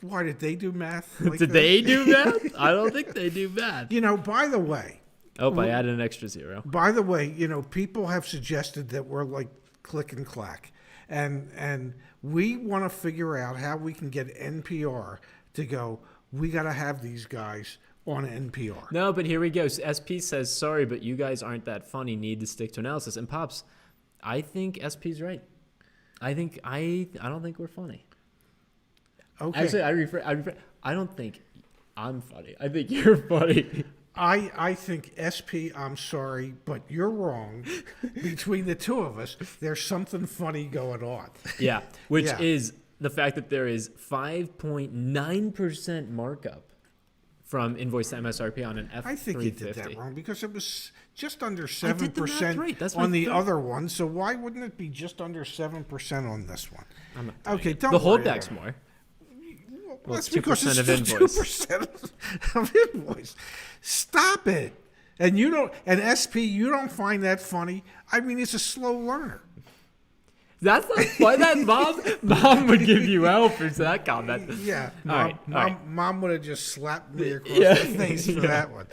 Why did they do math? Like Did this? they do math? I don't think they do math. By the way. Oh, I added an extra zero. By the way, people have suggested that we're like click and clack. And we want to figure out how we can get NPR to go, we got to have these guys on NPR. No, but here we go. So SP says, sorry, but you guys aren't that funny. Need to stick to analysis. And Pops, I think SP's right. I don't think we're funny. Okay. Actually, I don't think I'm funny. I think you're funny. I think SP, I'm sorry, but you're wrong. Between the two of us, there's something funny going on. Yeah, which Yeah. is the fact that there is 5.9% markup from invoice to MSRP on an F350. I think you did that wrong because it was just under I did the math 7% right. That's on my the third. other one. So why wouldn't it be just under 7% on this one? I'm not doing Okay, it. don't The worry holdback's about it. more. Well, it's that's because 2% it's of just invoice. 2% of invoice. Stop it. And SP, you don't find that funny. I mean, he's a slow learner. That's not why that mom would give you hell for that comment. Yeah. All right. Mom would have just slapped me across Yeah. the face for that one.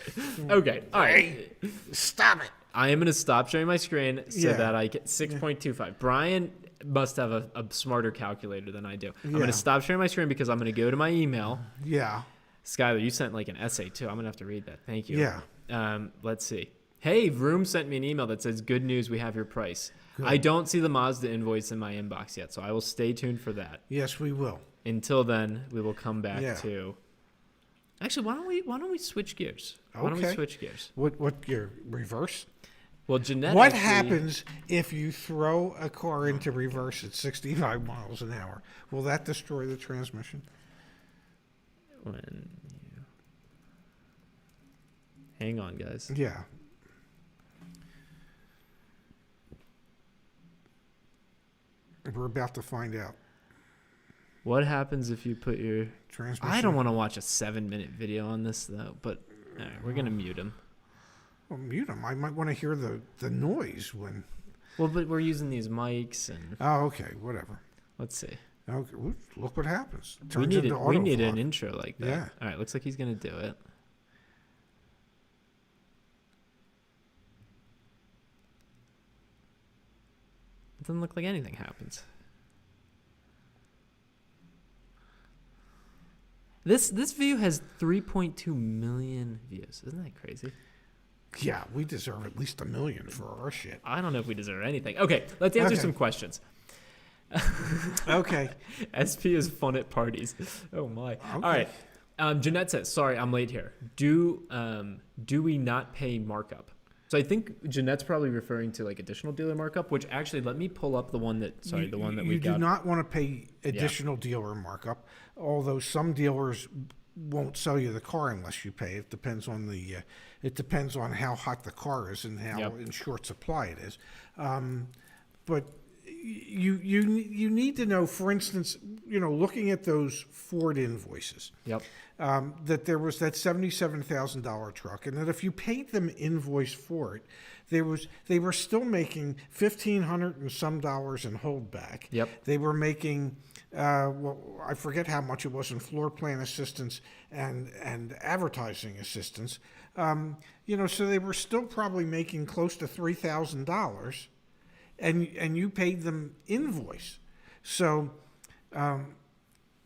Okay. All right. Stop it. I am going to stop sharing my screen so Yeah. that I get 6.25. Brian must have a smarter calculator than I do. I'm going Yeah. to stop sharing my screen because I'm going to go to my email. Yeah. Skylar, you sent like an essay too. I'm going to have to read that. Thank you. Yeah. Let's see. Hey, Vroom sent me an email that says, good news, we have your price. I don't see the Mazda invoice in my inbox yet, so I will stay tuned for that. Yes, we will. Until then, we will come back Yeah. to... Actually, why don't we switch gears? Why don't we Okay. switch gears? What your reverse? Well, Jeanette What actually- happens if you throw a car into reverse at 65 miles an hour? Will that destroy the transmission? When you... Hang on, guys. Yeah. We're about to find out. What happens if you put your... Transmission. I don't want to watch a 7-minute video on this, though, but all right, we're going to mute him. Well, mute them. I might want to hear the noise when. Well, but we're using these mics, and Oh, okay. Whatever. let's see. Okay. Look what happens. We Turns need, into we need autovlog. an intro like that. Yeah. All right, looks like he's going to do it. It doesn't look like anything happens. This video has 3.2 million views. Isn't that crazy? Yeah, we deserve at least 1 million for our shit. I don't know if we deserve anything. Okay, let's answer Okay. some questions. Okay. SP is fun at parties. Oh my. All right. Jeanette says, sorry, I'm late here. Do we not pay markup? So I think Jeanette's probably referring to like additional dealer markup, which actually, let me pull up the one that we You got. do not want to pay additional dealer markup, although some dealers won't sell you the car unless you pay. It depends on how hot the car is and how Yep. in short supply it is. But you need to know, for instance, looking at those Ford invoices. Yep. That there was that $77,000 truck, and that if you paid them invoice for it, they were still making $1,500 and some dollars in holdback. Yep. They were making, I forget how much it was in floor plan assistance and advertising assistance. So they were still probably making close to $3,000, and you paid them invoice. So.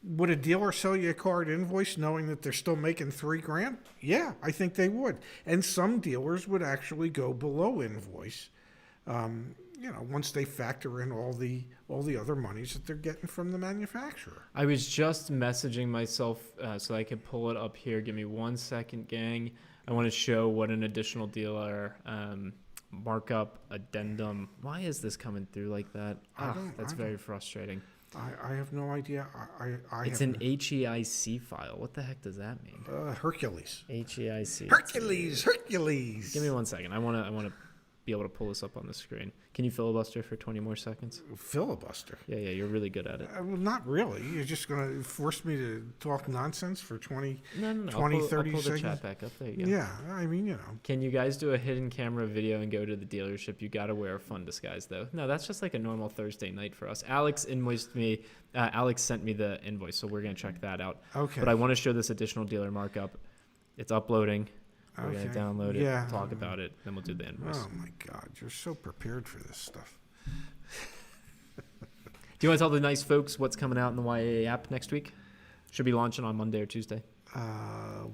Would a dealer sell you a car at invoice knowing that they're still making $3,000? Yeah, I think they would. And some dealers would actually go below invoice, once they factor in all the other monies that they're getting from the manufacturer. I was just messaging myself so I could pull it up here. Give me 1 second, gang. I want to show what an additional dealer markup addendum. Why is this coming through like that? That's very frustrating. I have no idea. It's an HEIC file. What the heck does that mean? Hercules. HEIC. Hercules. Give me 1 second. I want to be able to pull this up on the screen. Can you filibuster for 20 more seconds? Filibuster. Yeah, you're really good at it. Well, not really. You're just going to force me to talk nonsense for 20, No. 20 I'll 30 pull the seconds? chat back up. There you go. Yeah, I mean, you know. Can you guys do a hidden camera video and go to the dealership? You got to wear a fun disguise, though. No, that's just like a normal Thursday night for us. Alex invoiced me. Alex sent me the invoice, so we're going to check that out. Okay. But I want to show this additional dealer markup. It's uploading. We're going Okay. to download it, Yeah. talk about it, then we'll do the invoice. Oh, my God. You're so prepared for this stuff. Do you want to tell the nice folks what's coming out in the YA app next week? Should be launching on Monday or Tuesday.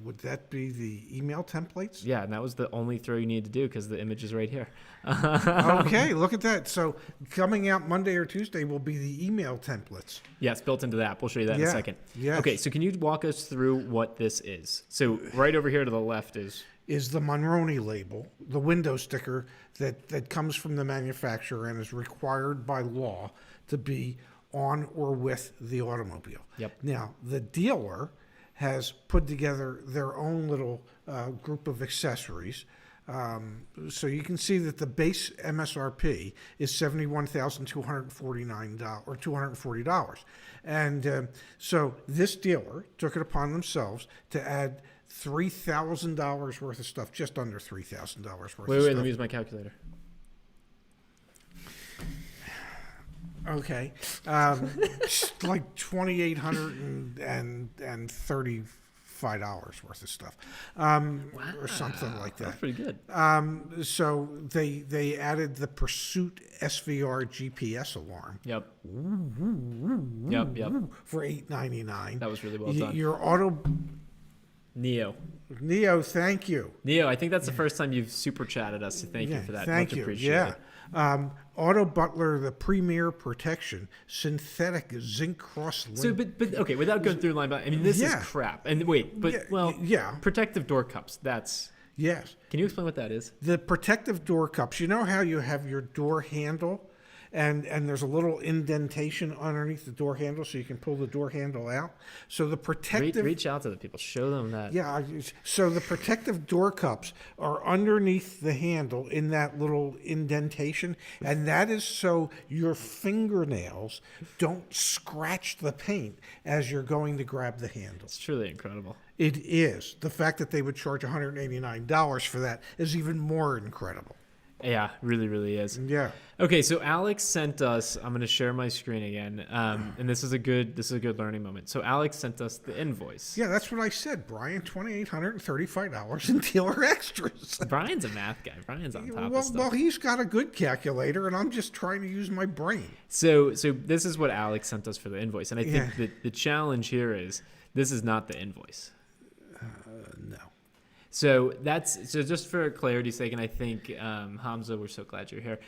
Would that be the email templates? Yeah, and that was the only throw you need to do because the image is right here. Okay, look at that. So coming out Monday or Tuesday will be the email templates. Yeah, it's built into the app. We'll show you that in a Yeah, second. yes. Okay, so can you walk us through what this is? So right over here to the left is Is the Monroney label, the window sticker that comes from the manufacturer and is required by law to be on or with the automobile. Yep. Now, the dealer has put together their own little group of accessories. So you can see that the base MSRP is $71,249 or $240. And so this dealer took it upon themselves to add $3,000 worth of stuff, just under $3,000 worth of wait, let stuff. me use my calculator. Okay. Like $2,835 worth of stuff, or something like That's that. pretty good. So they added the Pursuit SVR GPS alarm Yep. for $899. That was really well done. Your auto Neo, thank you. I think that's the first time you've super chatted us. So thank you for that. Thank Much you. appreciated. Yeah. Auto Butler, the Premier Protection, synthetic zinc cross link. So, but okay, without going through line by, I mean, this is crap. And wait, but yeah. protective door cups. That's. Yes. Can you explain what that is? The protective door cups. You know how you have your door handle and there's a little indentation underneath the door handle so you can pull the door handle out? So the protective... Reach out to the people. Show them that. Yeah. So the protective door cups are underneath the handle in that little indentation, and that is so your fingernails don't scratch the paint as you're going to grab the handle. It's truly incredible. It is. The fact that they would charge $189 for that is even more incredible. Yeah, really, really is. Yeah. Okay, so Alex sent us. I'm going to share my screen again, and this is a good learning moment. So Alex sent us the invoice. Yeah, that's what I said, Brian. $2,835 in dealer extras. Brian's a math guy. Brian's on top of Well, stuff. he's got a good calculator, and I'm just trying to use my brain. So this is what Alex sent us for the invoice, and I think Yeah. that the challenge here is this is not the invoice. No. So just for clarity's sake, and I think Hamza, we're so glad you're here.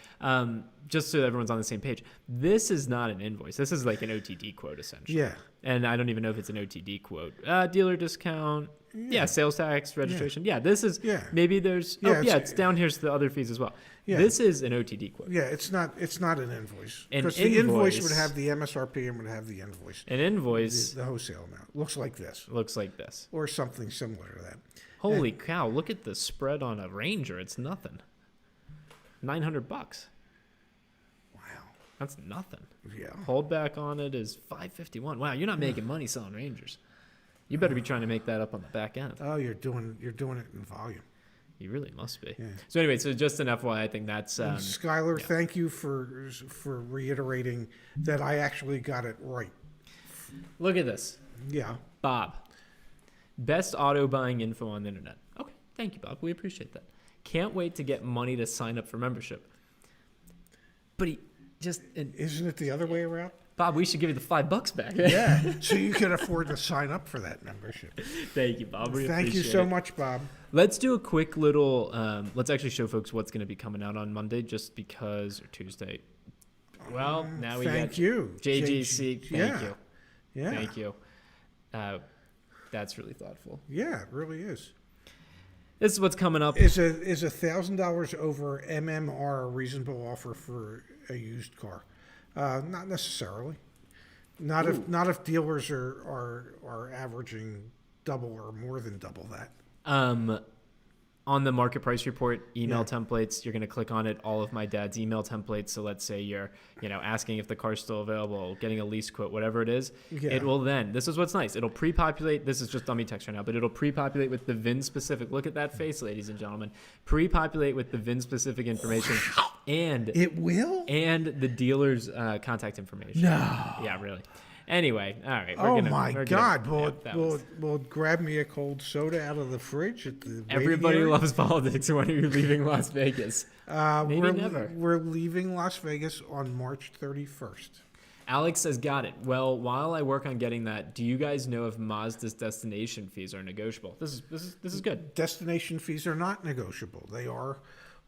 Just so everyone's on the same page, this is not an invoice. This is like an OTD quote essentially. Yeah. And I don't even know if it's an OTD quote. Dealer discount. Yeah, sales tax, registration. Yeah, this is. Yeah. Maybe there's. Yeah, it's down here's the other fees as well. Yeah. This is an OTD quote. Yeah, it's not an invoice. An Because the invoice would invoice- have the MSRP and would have the invoice. An invoice The wholesale amount. Looks like this. looks like this. Or something similar to that. Holy cow! Look at the spread on a Ranger. It's nothing. $900. Wow. That's nothing. Yeah. Holdback on it is $551. Wow, you're not making money selling Rangers. You better be trying to make that up on the back end. Oh, you're doing it in volume. You really must be. Yeah. So anyway, so just an FYI, I think that's. Skylar, thank you for reiterating that I actually got it right. Look at this, Yeah. Bob. Best auto buying info on the internet. Okay, thank you, Bob. We appreciate that. Can't wait to get money to sign up for membership. But he just Isn't it the other way around? Bob, we should give you the $5 back. Yeah. So you can afford to sign up for that membership. Thank you, Bob. We Thank you appreciate so it. much, Bob. Let's do a quick little. Let's actually show folks what's going to be coming out on Monday, just because, or Tuesday. Well, now we Thank got you. JGC. Thank Yeah. you. Yeah. Thank you. That's really thoughtful. Yeah, it really is. This is what's coming up. Is $1,000 over MMR a reasonable offer for a used car? Not necessarily. Not if dealers are averaging double or more than double that. On the market price report, email Yeah. templates, you're going to click on it, all of my dad's email templates. So let's say you're, asking if the car's still available, getting a lease quote, whatever it is. Yeah. It will then, this is what's nice. It'll pre-populate. This is just dummy text right now, but it'll pre-populate with the VIN specific. Look at that face, ladies and gentlemen. Pre-populate with the VIN specific information and It will? and the dealer's contact information. No. Yeah, really. Anyway, all right. Oh my we're God! gonna- Will yeah, it, that will, was- it, will it grab me a cold soda out of the fridge at the Everybody waiting area? loves politics. When are you leaving Las Vegas? Maybe we're, never. We're leaving Las Vegas on March 31st. Alex says, got it. Well, while I work on getting that, do you guys know if Mazda's destination fees are negotiable? This is good. Destination fees are not negotiable. They are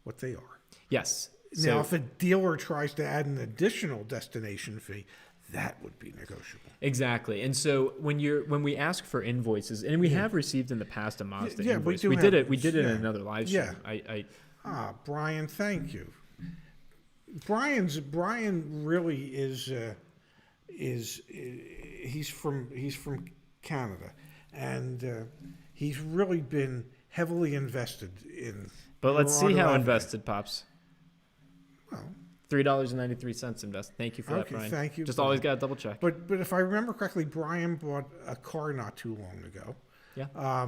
what they are. Yes. Now, So, if a dealer tries to add an additional destination fee, that would be negotiable. exactly. And so when we ask for invoices, and we have received in the past a Mazda Yeah, we invoice. do We have did it. those. We did it in Yeah. another live stream. Yeah. Brian, thank you. Brian really is he's from Canada, and he's really been heavily invested in. But let's see how auto invested, Pops. Well, $3.93 invested. Thank you for that, Okay, Brian. thank you, Just Brian. always got to double check. but if I remember correctly, Brian bought a car not too long ago. Yeah.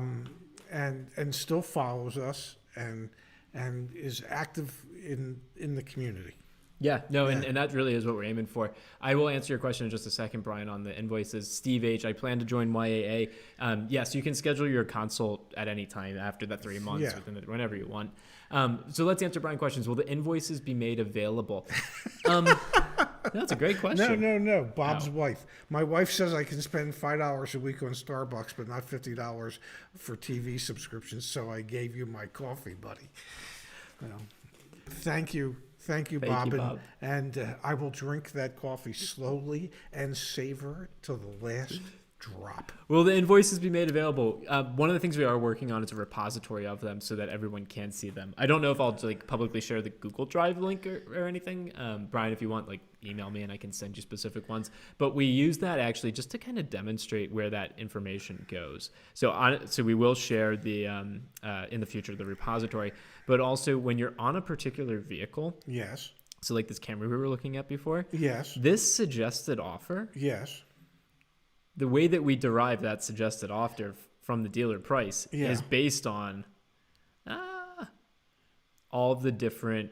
And still follows us and is active in the community. Yeah, no, Yeah. And that really is what we're aiming for. I will answer your question in just a second, Brian, on the invoices. Steve H., I plan to join YAA. Yes, you can schedule your consult at any time after that 3 months, Yeah. whenever you want. So let's answer Brian's questions. Will the invoices be made available? That's a great question. No. Bob's How? wife. My wife says I can spend $5 a week on Starbucks, but not $50 for TV subscriptions. So I gave you my coffee, buddy. Thank you, Thank Bob. you, Bob. And I will drink that coffee slowly and savor it till the last drop. Will the invoices be made available? One of the things we are working on is a repository of them so that everyone can see them. I don't know if I'll publicly share the Google Drive link or anything. Brian, if you want, email me and I can send you specific ones. But we use that actually just to kind of demonstrate where that information goes. So we will share the in the future the repository. But also when you're on a particular vehicle, Yes. so like this Camry we were looking at before, Yes. this suggested offer. Yes. The way that we derive that suggested offer from the dealer price Yeah. is based on all the different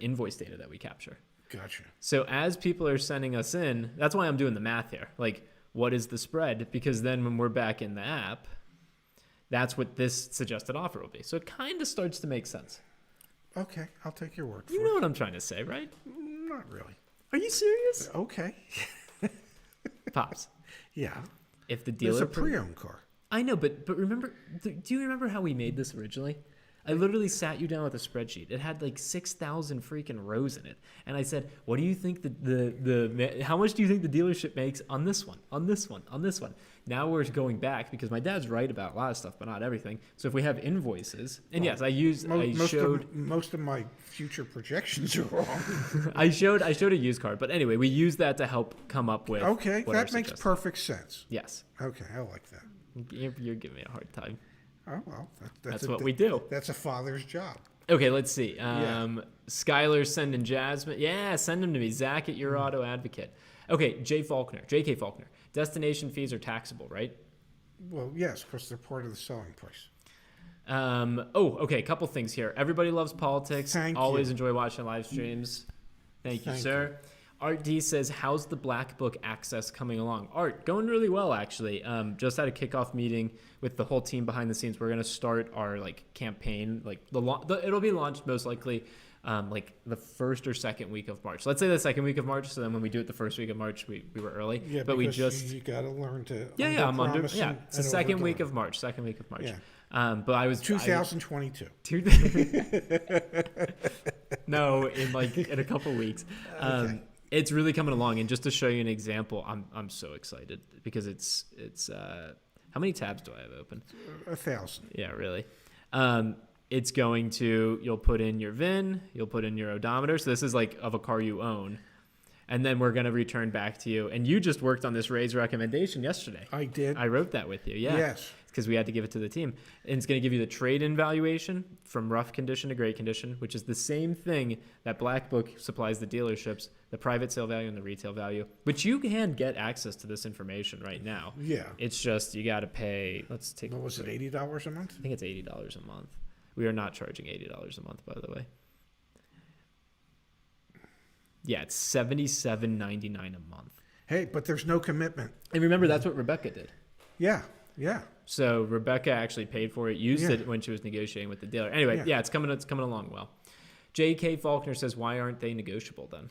invoice data that we capture. Gotcha. So as people are sending us in, that's why I'm doing the math here. What is the spread? Because then when we're back in the app, that's what this suggested offer will be. So it kind of starts to make sense. Okay, I'll take your word for You know what I'm trying to say, right? it. Not really. Are you serious? Okay. Pops, Yeah. if the It's dealer a pre-owned car. I know, but remember, do you remember how we made this originally? I literally sat you down with a spreadsheet. It had 6,000 freaking rows in it, and I said, "What do you think how much do you think the dealership makes on this one, on this one, on this one?" Now we're going back because my dad's right about a lot of stuff, but not everything. So if we have invoices, and yes, Most of my future projections are wrong. I showed a used car, but anyway, we use that to help come up with. Okay, what our that makes suggested- perfect sense. Yes, Okay, I like that. you're giving me a hard time. Oh well, That's what we do. That's a father's job. Okay, let's see. Yeah. Skylar's sending Jasmine. Yeah, send them to me. Zach at Your Auto Advocate. Okay, J.K. Faulkner. Destination fees are taxable, right? Well, yes, because they're part of the selling price. Okay, a couple things here. Everybody loves politics. Thank Always you. enjoy watching live streams. Thank you, Thank sir. Art D says, how's the Black Book access coming along? Art, going really well, actually. Just had a kickoff meeting with the whole team behind the scenes. We're going to start our campaign. It'll be launched most likely the first or second week of March. Let's say the second week of March. So then when we do it the first week of March, we were early. Yeah, but we because just you got to learn to. I'm under. underpromise Yeah, and- it's the and second week overdeliver. of March. Second week of March. Yeah. But I was 2022. No, in a couple weeks. Okay. It's really coming along, and just to show you an example, I'm so excited because it's how many tabs do I have open? 1,000. Yeah, really. It's going to, you'll put in your VIN, you'll put in your odometer. So this is of a car you own. And then we're going to return back to you. And you just worked on this Ray's recommendation yesterday. I did. I wrote that with you. Yeah. Yes. because we had to give it to the team. And it's going to give you the trade-in valuation from rough condition to great condition, which is the same thing that Black Book supplies the dealerships, the private sale value and the retail value. But you can get access to this information right now. Yeah. It's just you got to pay. Let's take. What was it, $80 a month? I think it's $80 a month. We are not charging $80 a month, by the way. Yeah, it's $77.99 a month. Hey, but there's no commitment. And remember, that's what Rebecca did. Yeah. So Rebecca actually paid for it, used it when she was negotiating with the dealer. Anyway, it's coming along well. J.K. Faulkner says, why aren't they negotiable then?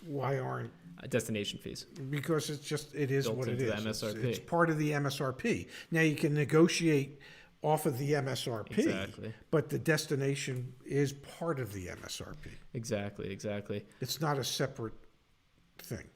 Why aren't? Destination fees. Because it is Built what it into is. the MSRP. It's part of the MSRP. Now you can negotiate off of the MSRP, Exactly. but the destination is part of the MSRP. Exactly. It's not a separate thing.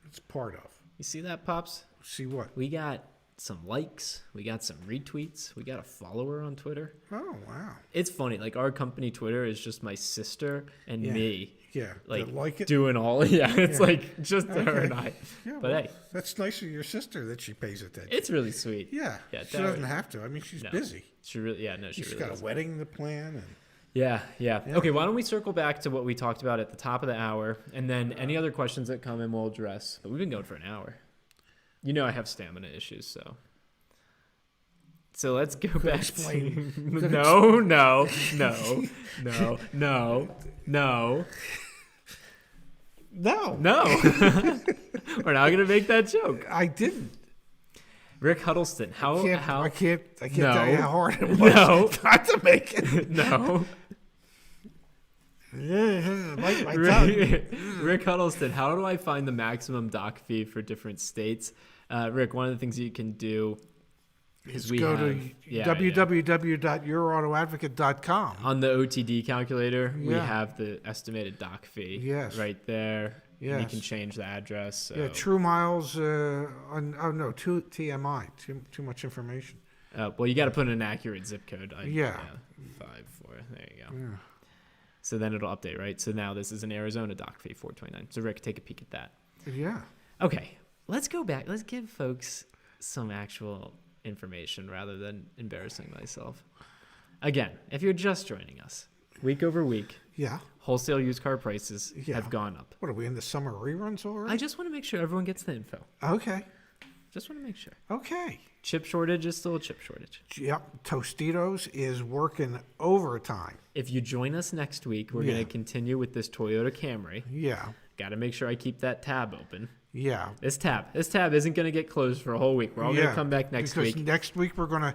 It's part of. You see that, Pops? See what? We got some likes. We got some retweets. We got a follower on Twitter. Oh, wow. It's funny. Like, our company Twitter is just my sister and me. Yeah. Like it? doing all. Yeah, it's like just her and I. Yeah, but hey. That's nice of your sister that she pays attention. It's really sweet. Yeah. She doesn't have to. I mean, she's busy. She really, she She's really got is. a wedding to plan. And Yeah. Okay, why don't we circle back to what we talked about at the top of the hour, and then any other questions that come in we'll address. But we've been going for an hour. You know I have stamina issues, so let's go back explain. to... No. No. We're not going to make that joke. I didn't. Rick Huddleston, I can't No. tell you how hard it was No. not to make it. No. Bite my tongue. Rick Huddleston, how do I find the maximum doc fee for different states? Rick, one of the things you can do is Go to www.yourautoadvocate.com. On the OTD calculator, we Yeah. have the estimated doc fee right there. Yes. You can change the address. So. Yeah, True Miles. Too TMI. Too much information. Well, you got to put in an accurate zip code. 5-4. There you go. Yeah. So then it'll update, right? So now this is an Arizona doc fee, $4.29. So Rick, take a peek at that. Yeah. Okay, let's go back. Let's give folks some actual information rather than embarrassing myself. Again, if you're just joining us, week over week, wholesale used car prices have gone up. What are we in the summer reruns already? I just want to make sure everyone gets the info. Okay. Just want to make sure. Okay. Chip shortage is still a chip shortage. Yep. Tostitos is working overtime. If you join us next week, we're going to continue with this Toyota Camry. Yeah. Got to make sure I keep that tab open. Yeah. This tab isn't going to get closed for a whole week. We're all going to come back next week. Because next week we're gonna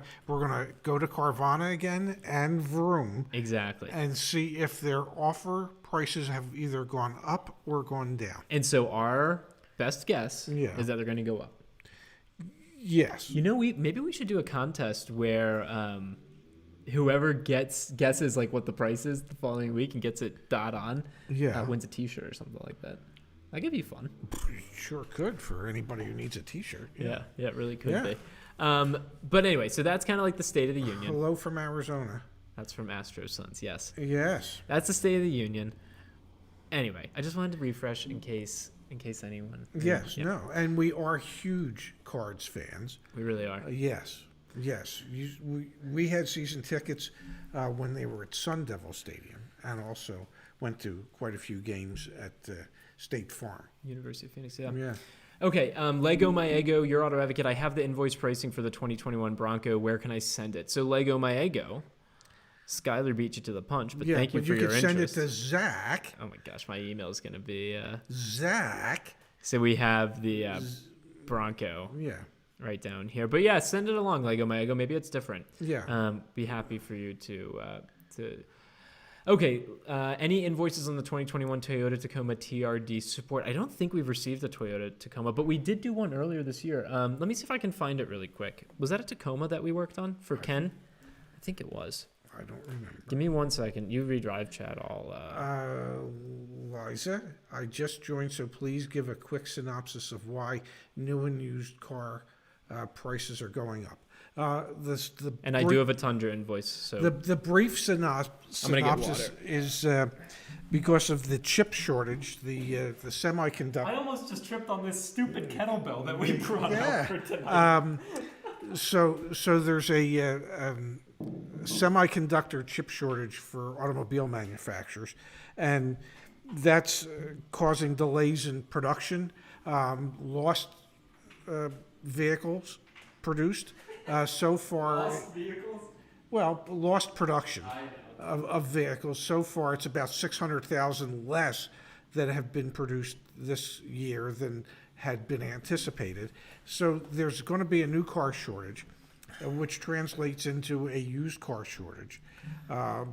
go to Carvana again and Vroom. Exactly. And see if their offer prices have either gone up or gone down. And so our best guess is that they're going to go up. Yes. You know, maybe we should do a contest where whoever guesses like what the price is the following week and gets it dot on wins a T-shirt or something like that. That could be fun. Sure could for anybody who needs a T-shirt. Yeah, it really could be. But anyway, so that's kind of like the State of the Union. Hello from Arizona. That's from Astro Sons, yes. Yes. That's the State of the Union. Anyway, I just wanted to refresh in case anyone... Yes, no. And we are huge Cards fans. We really are. Yes. We had season tickets when they were at Sun Devil Stadium and also went to quite a few games at State Farm. University of Phoenix, yeah. Okay, Lego My Ego, Your Auto Advocate. I have the invoice pricing for the 2021 Bronco. Where can I send it? So Lego My Ego, Skylar beat you to the punch, but thank you for your interest. You can send it to Zach. Oh my gosh, my email is going to be... Zach. So we have the Bronco right down here. But yeah, send it along, Lego My Ego. Maybe it's different. Yeah. Be happy for you to... Okay, any invoices on the 2021 Toyota Tacoma TRD support? I don't think we've received a Toyota Tacoma, but we did do one earlier this year. Let me see if I can find it really quick. Was that a Tacoma that we worked on for Ken? I think it was. I don't remember. Give me 1 second. You redrive chat all. Liza, I just joined, so please give a quick synopsis of why new and used car prices are going up. I do have a Tundra invoice. So the brief synopsis is because of the chip shortage, the semiconductor. I almost just tripped on this stupid kettlebell that we brought out for tonight. So there's a semiconductor chip shortage for automobile manufacturers, and that's causing delays in production, lost vehicles produced so far. Lost vehicles? Well, lost production of vehicles. So far, it's about 600,000 less that have been produced this year than had been anticipated. So there's going to be a new car shortage, which translates into a used car shortage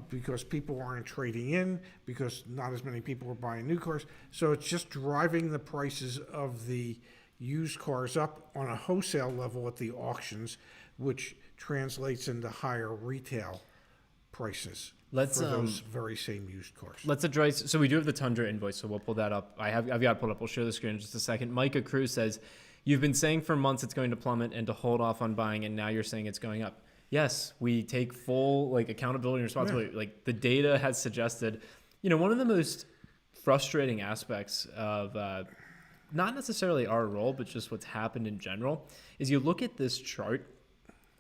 because people aren't trading in, because not as many people are buying new cars. So it's just driving the prices of the used cars up on a wholesale level at the auctions, which translates into higher retail prices for those very same used cars. Let's address. So we do have the Tundra invoice, so we'll pull that up. I've got it pulled up. We'll share the screen in just a second. Micah Cruz says, "You've been saying for months it's going to plummet and to hold off on buying, and now you're saying it's going up." Yes, we take full accountability and responsibility. Yeah. The data has suggested, one of the most frustrating aspects of not necessarily our role, but just what's happened in general, is you look at this chart,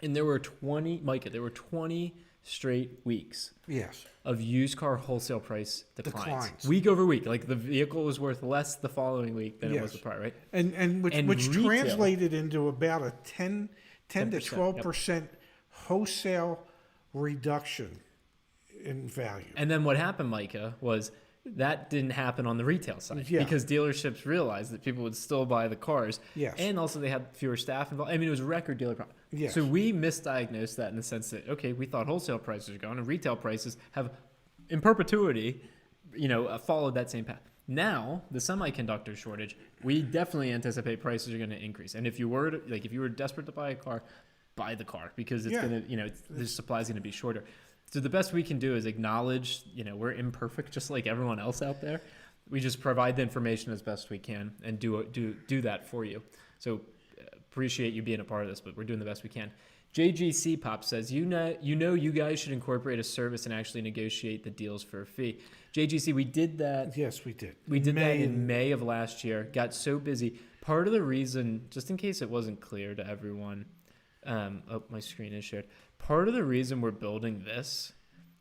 and there were 20 straight weeks Yes. of used car wholesale price declines. Declines. Week over week. The vehicle was worth less the following week than it was Yes. the prior, right? And which retail- translated into about a 10 to 10%, 12% wholesale reduction in value. And then what happened, Micah, was that didn't happen on the retail side Yeah. because dealerships realized that people would still buy the cars. Yes. And also they had fewer staff involved. I mean, it was record dealer profit. Yes. So we misdiagnosed that in the sense that, okay, we thought wholesale prices are gone and retail prices have in perpetuity, followed that same path. Now, the semiconductor shortage, we definitely anticipate prices are going to increase. And if you were if you were desperate to buy a car, buy the car because it's Yeah. going to, the supply is going to be shorter. So the best we can do is acknowledge, we're imperfect just like everyone else out there. We just provide the information as best we can and do that for you. So appreciate you being a part of this, but we're doing the best we can. JGC Pop says, you guys should incorporate a service and actually negotiate the deals for a fee. JGC, we did that. Yes, we did. We did that in May of last year. Got so busy. Part of the reason, just in case it wasn't clear to everyone, my screen is shared. Part of the reason we're building this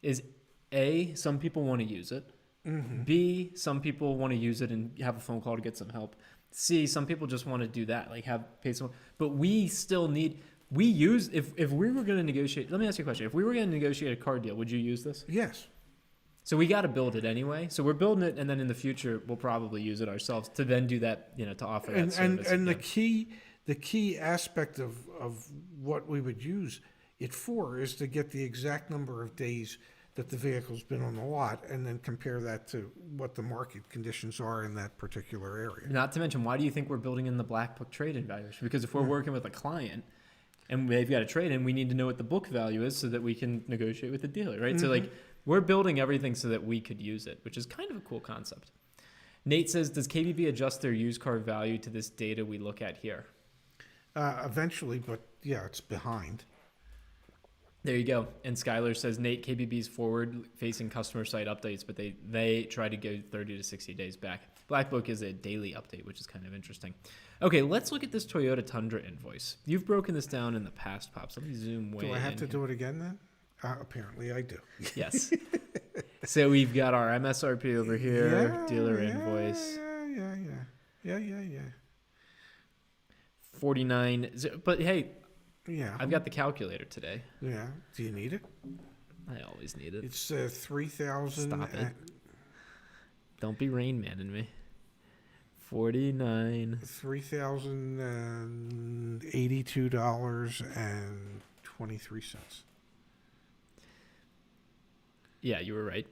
is A, some people want to use it. Mm-hmm. B, some people want to use it and have a phone call to get some help. C, some people just want to do that, pay someone. But we still need, if we were going to negotiate, let me ask you a question. If we were going to negotiate a car deal, would you use this? Yes. So we got to build it anyway. So we're building it, and then in the future, we'll probably use it ourselves to then do that, to offer that service. And again. the key aspect of what we would use it for is to get the exact number of days that the vehicle's been on the lot and then compare that to what the market conditions are in that particular area. Not to mention, why do you think we're building in the black book trade-in valuation? Because if we're working with a client and they've got a trade-in, we need to know what the book value is so that we can negotiate with the dealer, right? Mm-hmm. So we're building everything so that we could use it, which is kind of a cool concept. Nate says, does KBB adjust their used car value to this data we look at here? Eventually, but yeah, it's behind. There you go. And Skylar says, Nate, KBB's forward-facing customer site updates, but they try to go 30 to 60 days back. Black Book is a daily update, which is kind of interesting. Okay, let's look at this Toyota Tundra invoice. You've broken this down in the past, Pops. Let me zoom way in. Do I have to here. do it again then? Apparently I do. Yes. So we've got our MSRP over here, dealer invoice. Yeah. 49. But hey, Yeah. I've got the calculator today. Yeah. Do you need it? I always need it. It's 3,000. Stop it. Don't be Rain Man in me. 49. $3,082.23. Yeah, you were right.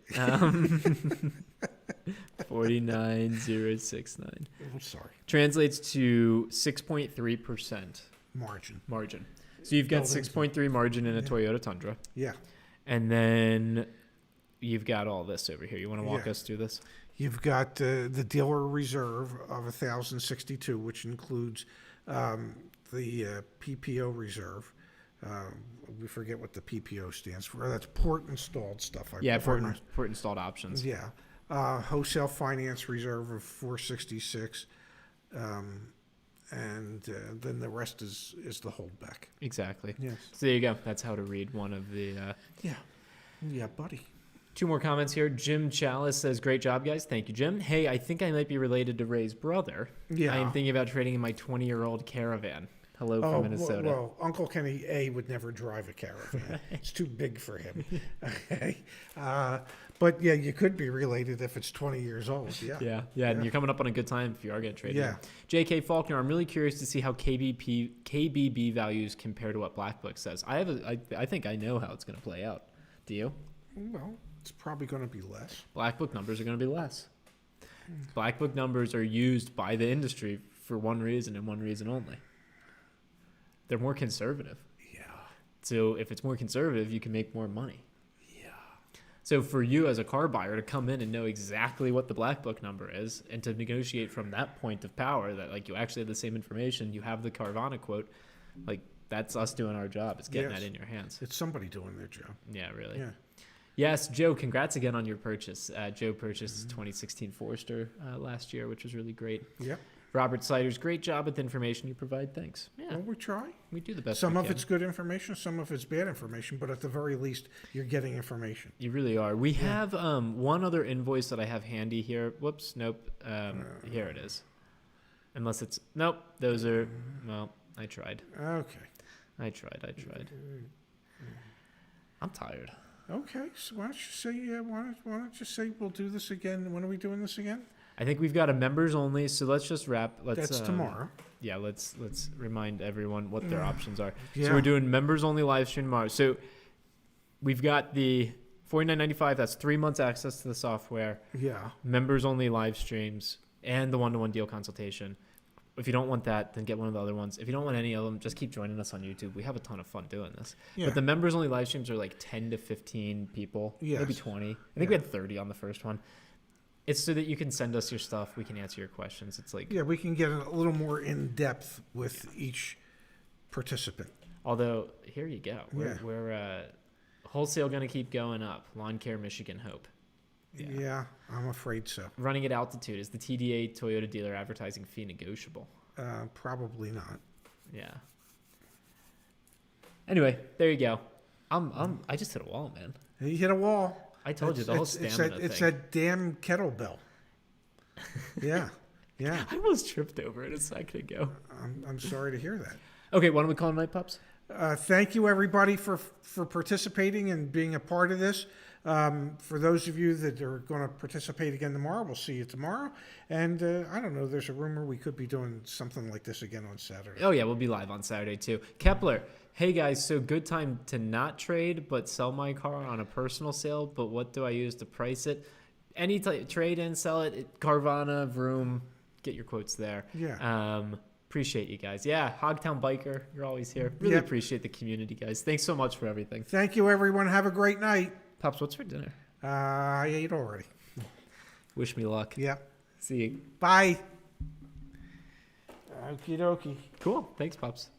49,069. I'm sorry. Translates to 6.3% Margin. So you've got Buildings. 6.3 margin in a Toyota Tundra. Yeah. And then you've got all this over here. You want to walk Yeah. us through this? You've got the dealer reserve of 1,062, which includes the PPO reserve. We forget what the PPO stands for. That's port installed stuff. Port installed options. Yeah. Wholesale finance reserve of 466. and then the rest is the holdback. Exactly. Yes. So there you go. That's how to read one of the. Yeah, buddy. 2 more comments here. Jim Chalice says, "Great job, guys." Thank you, Jim. Hey, I think I might be related to Ray's brother. Yeah. I am thinking about trading in my 20-year-old Caravan. Hello from Minnesota. Well, Uncle Kenny A would never drive a Caravan. It's too big for him. Okay. But yeah, you could be related if it's 20 years old. Yeah. Yeah, and you're coming up on a good time if you are going to trade. Yeah. J.K. Faulkner, I'm really curious to see how KBB values compare to what Black Book says. I think I know how it's going to play out. Do you? Well, it's probably going to be less. Black Book numbers are going to be less. Black Book numbers are used by the industry for one reason and one reason only. They're more conservative. Yeah. So if it's more conservative, you can make more money. Yeah. So for you as a car buyer to come in and know exactly what the Black Book number is and to negotiate from that point of power that like you actually have the same information, you have the Carvana quote, like that's us doing our job. It's getting that in your hands. It's somebody doing their job. Yeah, really. Yeah. Yes, Joe, congrats again on your purchase. Joe purchased 2016 Forester last year, which was really great. Yep. Robert Sliders, great job with the information you provide. Thanks. Yeah, Well, we try. we do the best Some we of can. it's good information, some of it's bad information, but at the very least, you're getting information. You really are. We have one other invoice that I have handy here. Whoops, nope. Here it is. Unless it's, nope, those are, well, I tried. Okay. I tried. I'm tired. Okay, so why don't you say, why don't you say we'll do this again? When are we doing this again? I think we've got a members only, so let's just wrap. That's tomorrow. Yeah, let's remind everyone what their options are. Yeah. So we're doing members only live stream tomorrow. So we've got the $49.95. That's 3 months access to the software. Yeah. Members only live streams and the one-to-one deal consultation. If you don't want that, then get one of the other ones. If you don't want any of them, just keep joining us on YouTube. We have a ton of fun doing this. Yeah. But the members only live streams are like 10 to 15 people, Yes. maybe 20. I think we had 30 on the first one. It's so that you can send us your stuff. We can answer your questions. It's like, Yeah, we can get a little more in depth with each participant. although here you go. Yeah. We're wholesale going to keep going up. Lawn Care Michigan Hope. Yeah, I'm afraid so. Running at altitude. Is the TDA Toyota dealer advertising fee negotiable? Probably not. Yeah. Anyway, there you go. I just hit a wall, man. You hit a wall. I told you the whole stamina thing. It's that damn kettlebell. Yeah, yeah. I almost tripped over it a second ago. I'm sorry to hear that. Okay, why don't we call them night pups? Thank you, everybody, for participating and being a part of this. For those of you that are going to participate again tomorrow, we'll see you tomorrow. And I don't know, there's a rumor we could be doing something like this again on Saturday. Oh, yeah, we'll be live on Saturday, too. Kepler, hey, guys, so good time to not trade but sell my car on a personal sale, but what do I use to price it? Any trade in, sell it, Carvana, Vroom, get your quotes there. Yeah. Appreciate you guys. Yeah, Hogtown Biker, you're always here. Really appreciate the community, guys. Thanks so much for everything. Thank you, everyone. Have a great night. Pops, what's for dinner? I ate already. Wish me luck. Yep. See you. Bye. Okie dokie. Cool. Thanks, Pops.